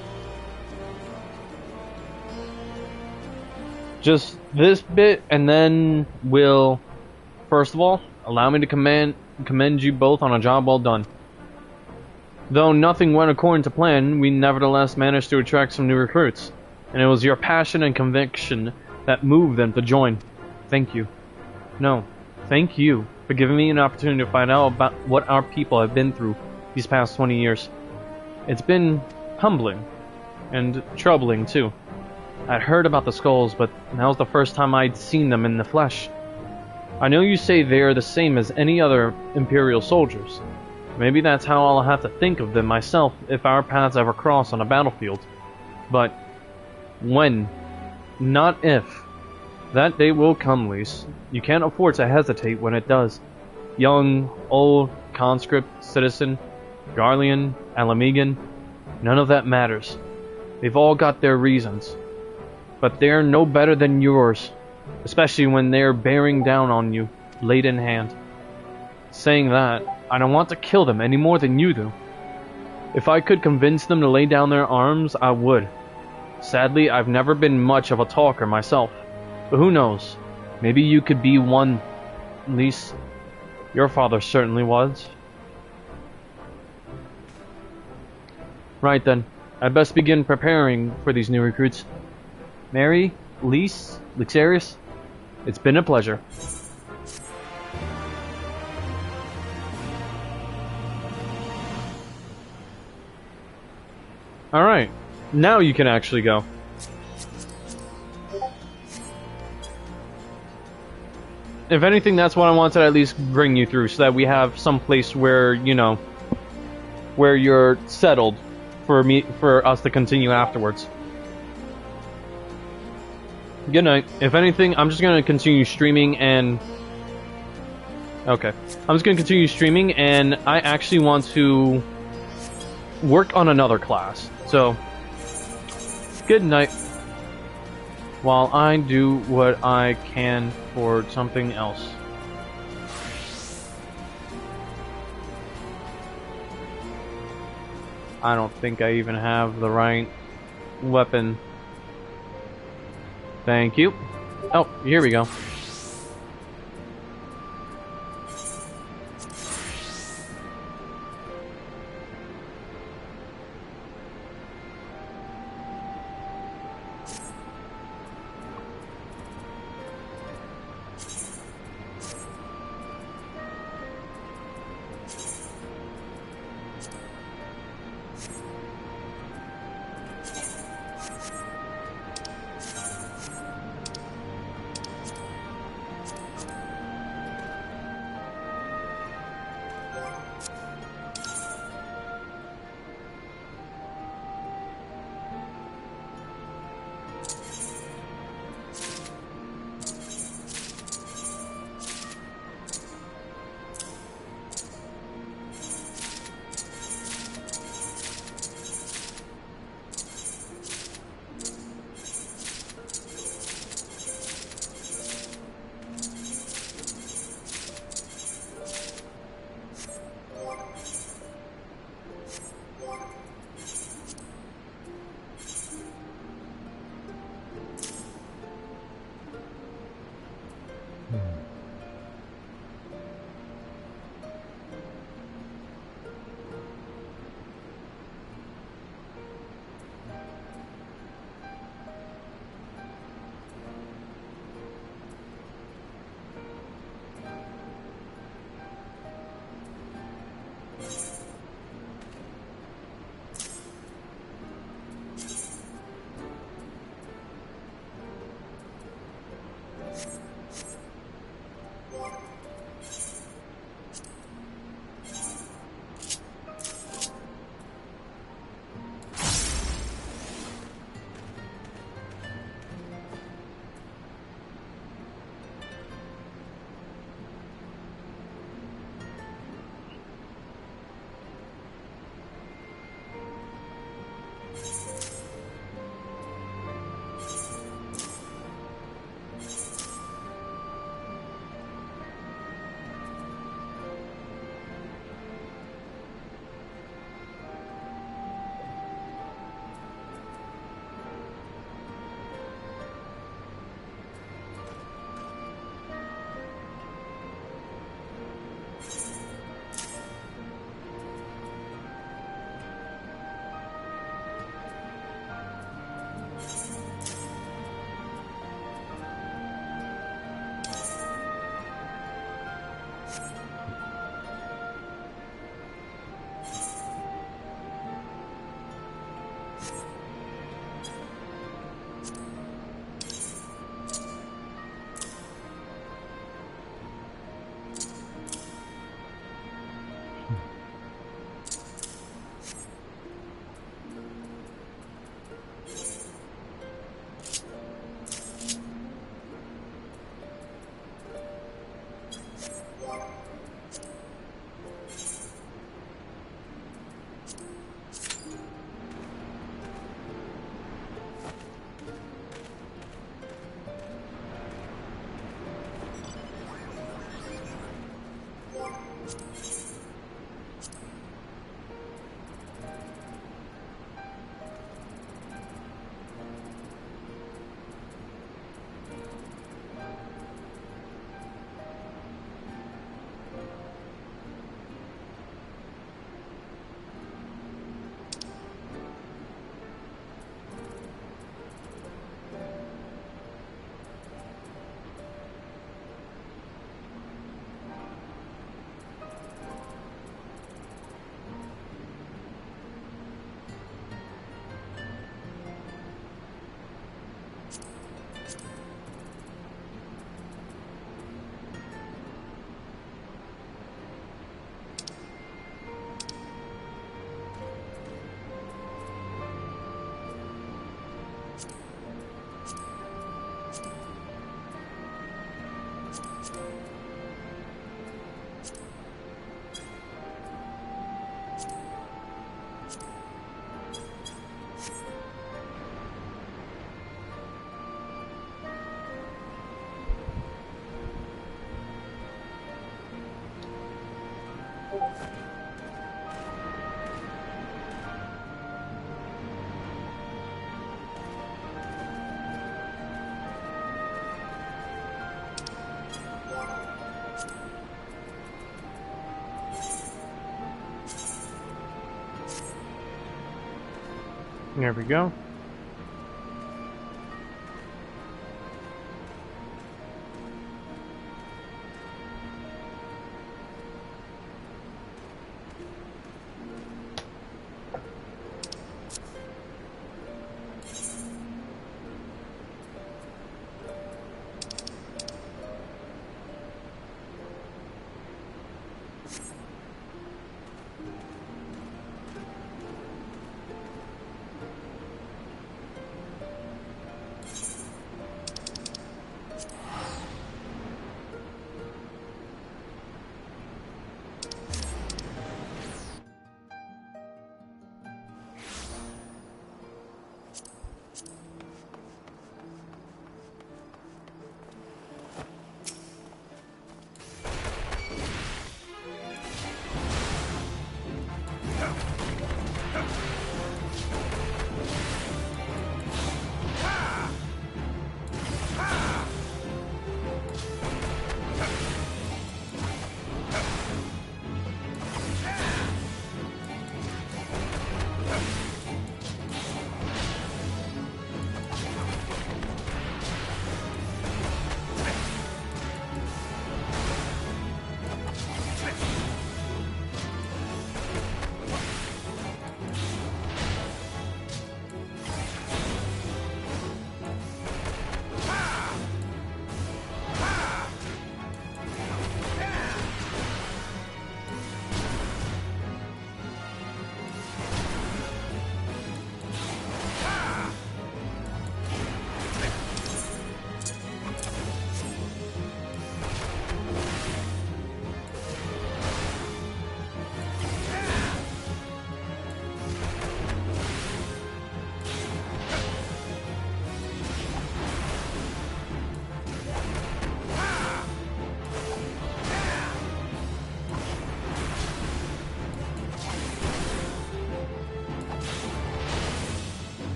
Just this bit, and then we'll, first of all, allow me to commend you both on a job well done. Though nothing went according to plan, we nevertheless managed to attract some new recruits, and it was your passion and conviction that moved them to join. Thank you. No, thank you for giving me an opportunity to find out about what our people have been through these past 20 years. It's been humbling and troubling too. I'd heard about the skulls, but that was the first time I'd seen them in the flesh. I know you say they're the same as any other Imperial soldiers. Maybe that's how I'll have to think of them myself if our paths ever cross on a battlefield. But when, not if. That day will come, Lise. You can't afford to hesitate when it does. Young, old, conscript, citizen, Garlean, Alamegan, none of that matters. They've all got their reasons. But they're no better than yours, especially when they're bearing down on you, blade in hand. Saying that, I don't want to kill them any more than you do. If I could convince them to lay down their arms, I would. Sadly, I've never been much of a talker myself. But who knows? Maybe you could be one. At least, your father certainly was. Right then, I'd best begin preparing for these new recruits. Mary, Lise, Lixarius, it's been a pleasure. Alright, now you can actually go. If anything, that's what I wanted to at least bring you through, so that we have some place where, you know, where you're settled for us to continue afterwards. Good night. If anything, I'm just gonna continue streaming and... Okay. I'm just gonna continue streaming, and I actually want to work on another class. So, good night. While I do what I can for something else. I don't think I even have the right weapon. Thank you. Oh, here we go. There we go.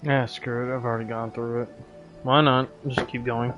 Yeah, screw it. I've already gone through it. Why not? Just keep going.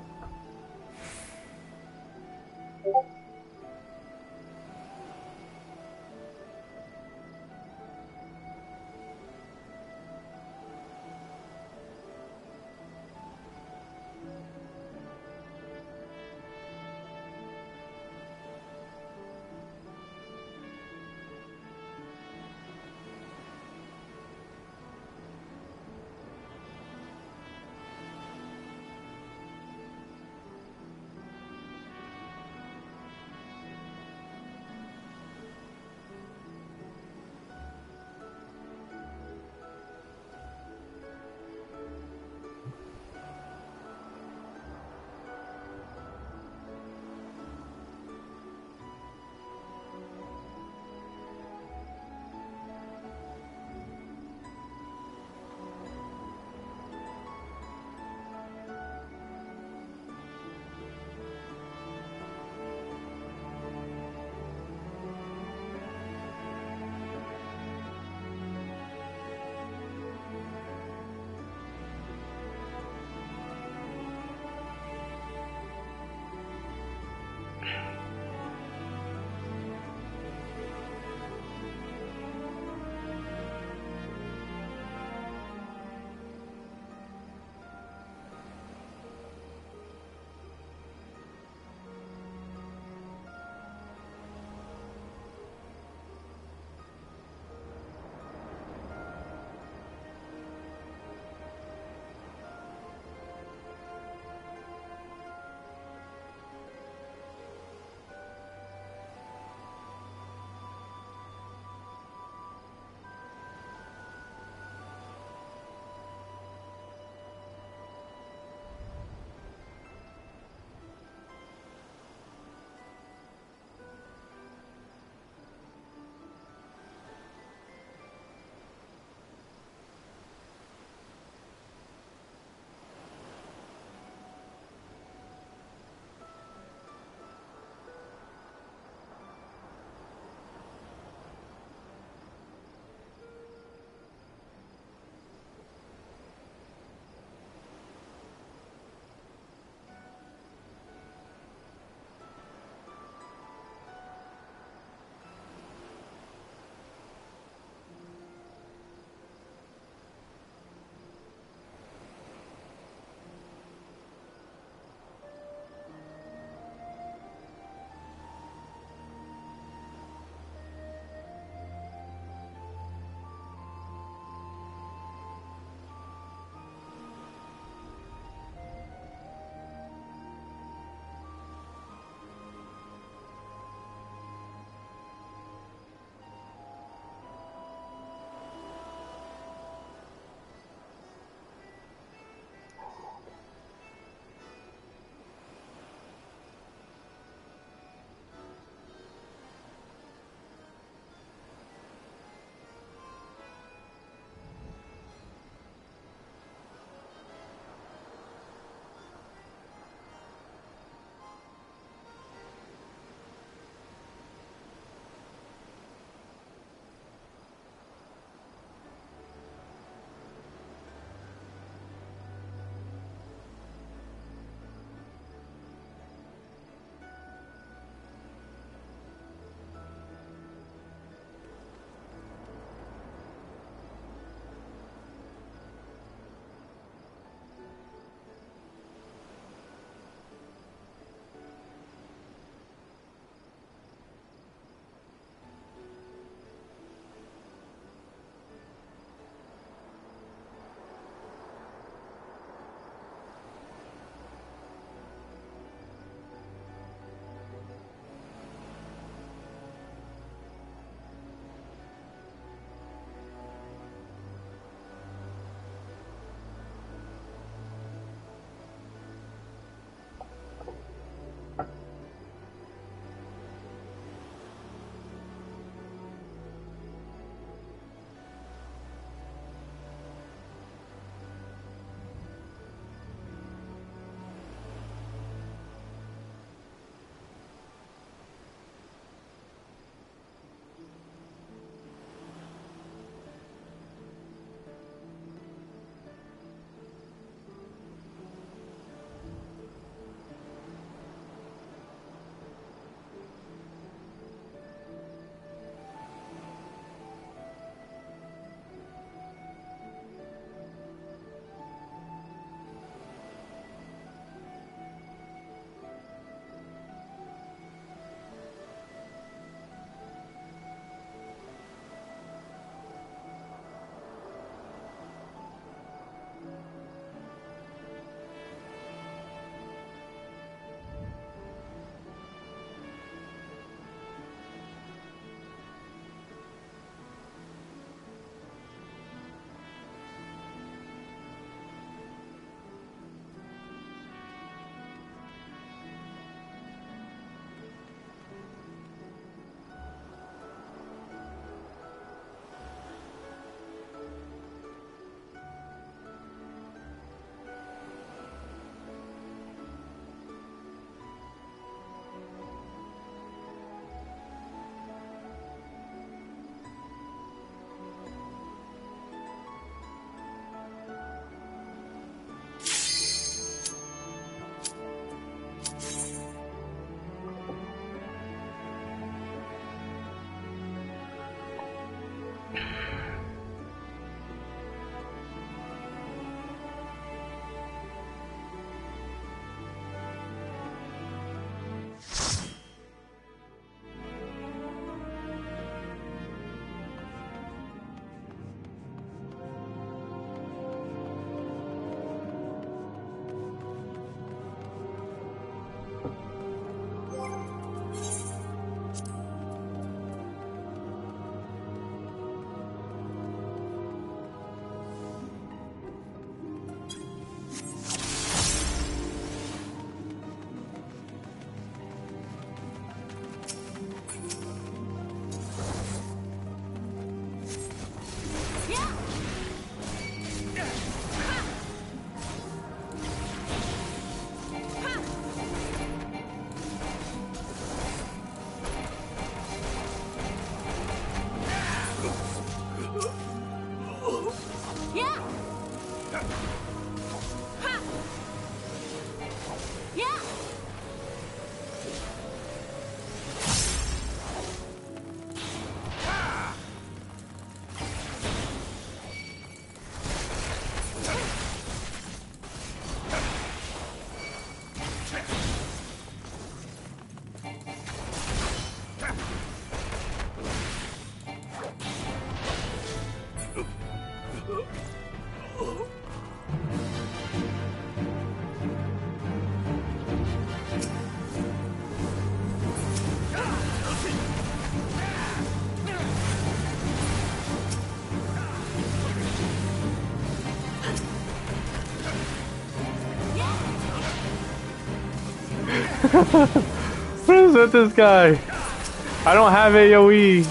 What is with this guy? I don't have AoE.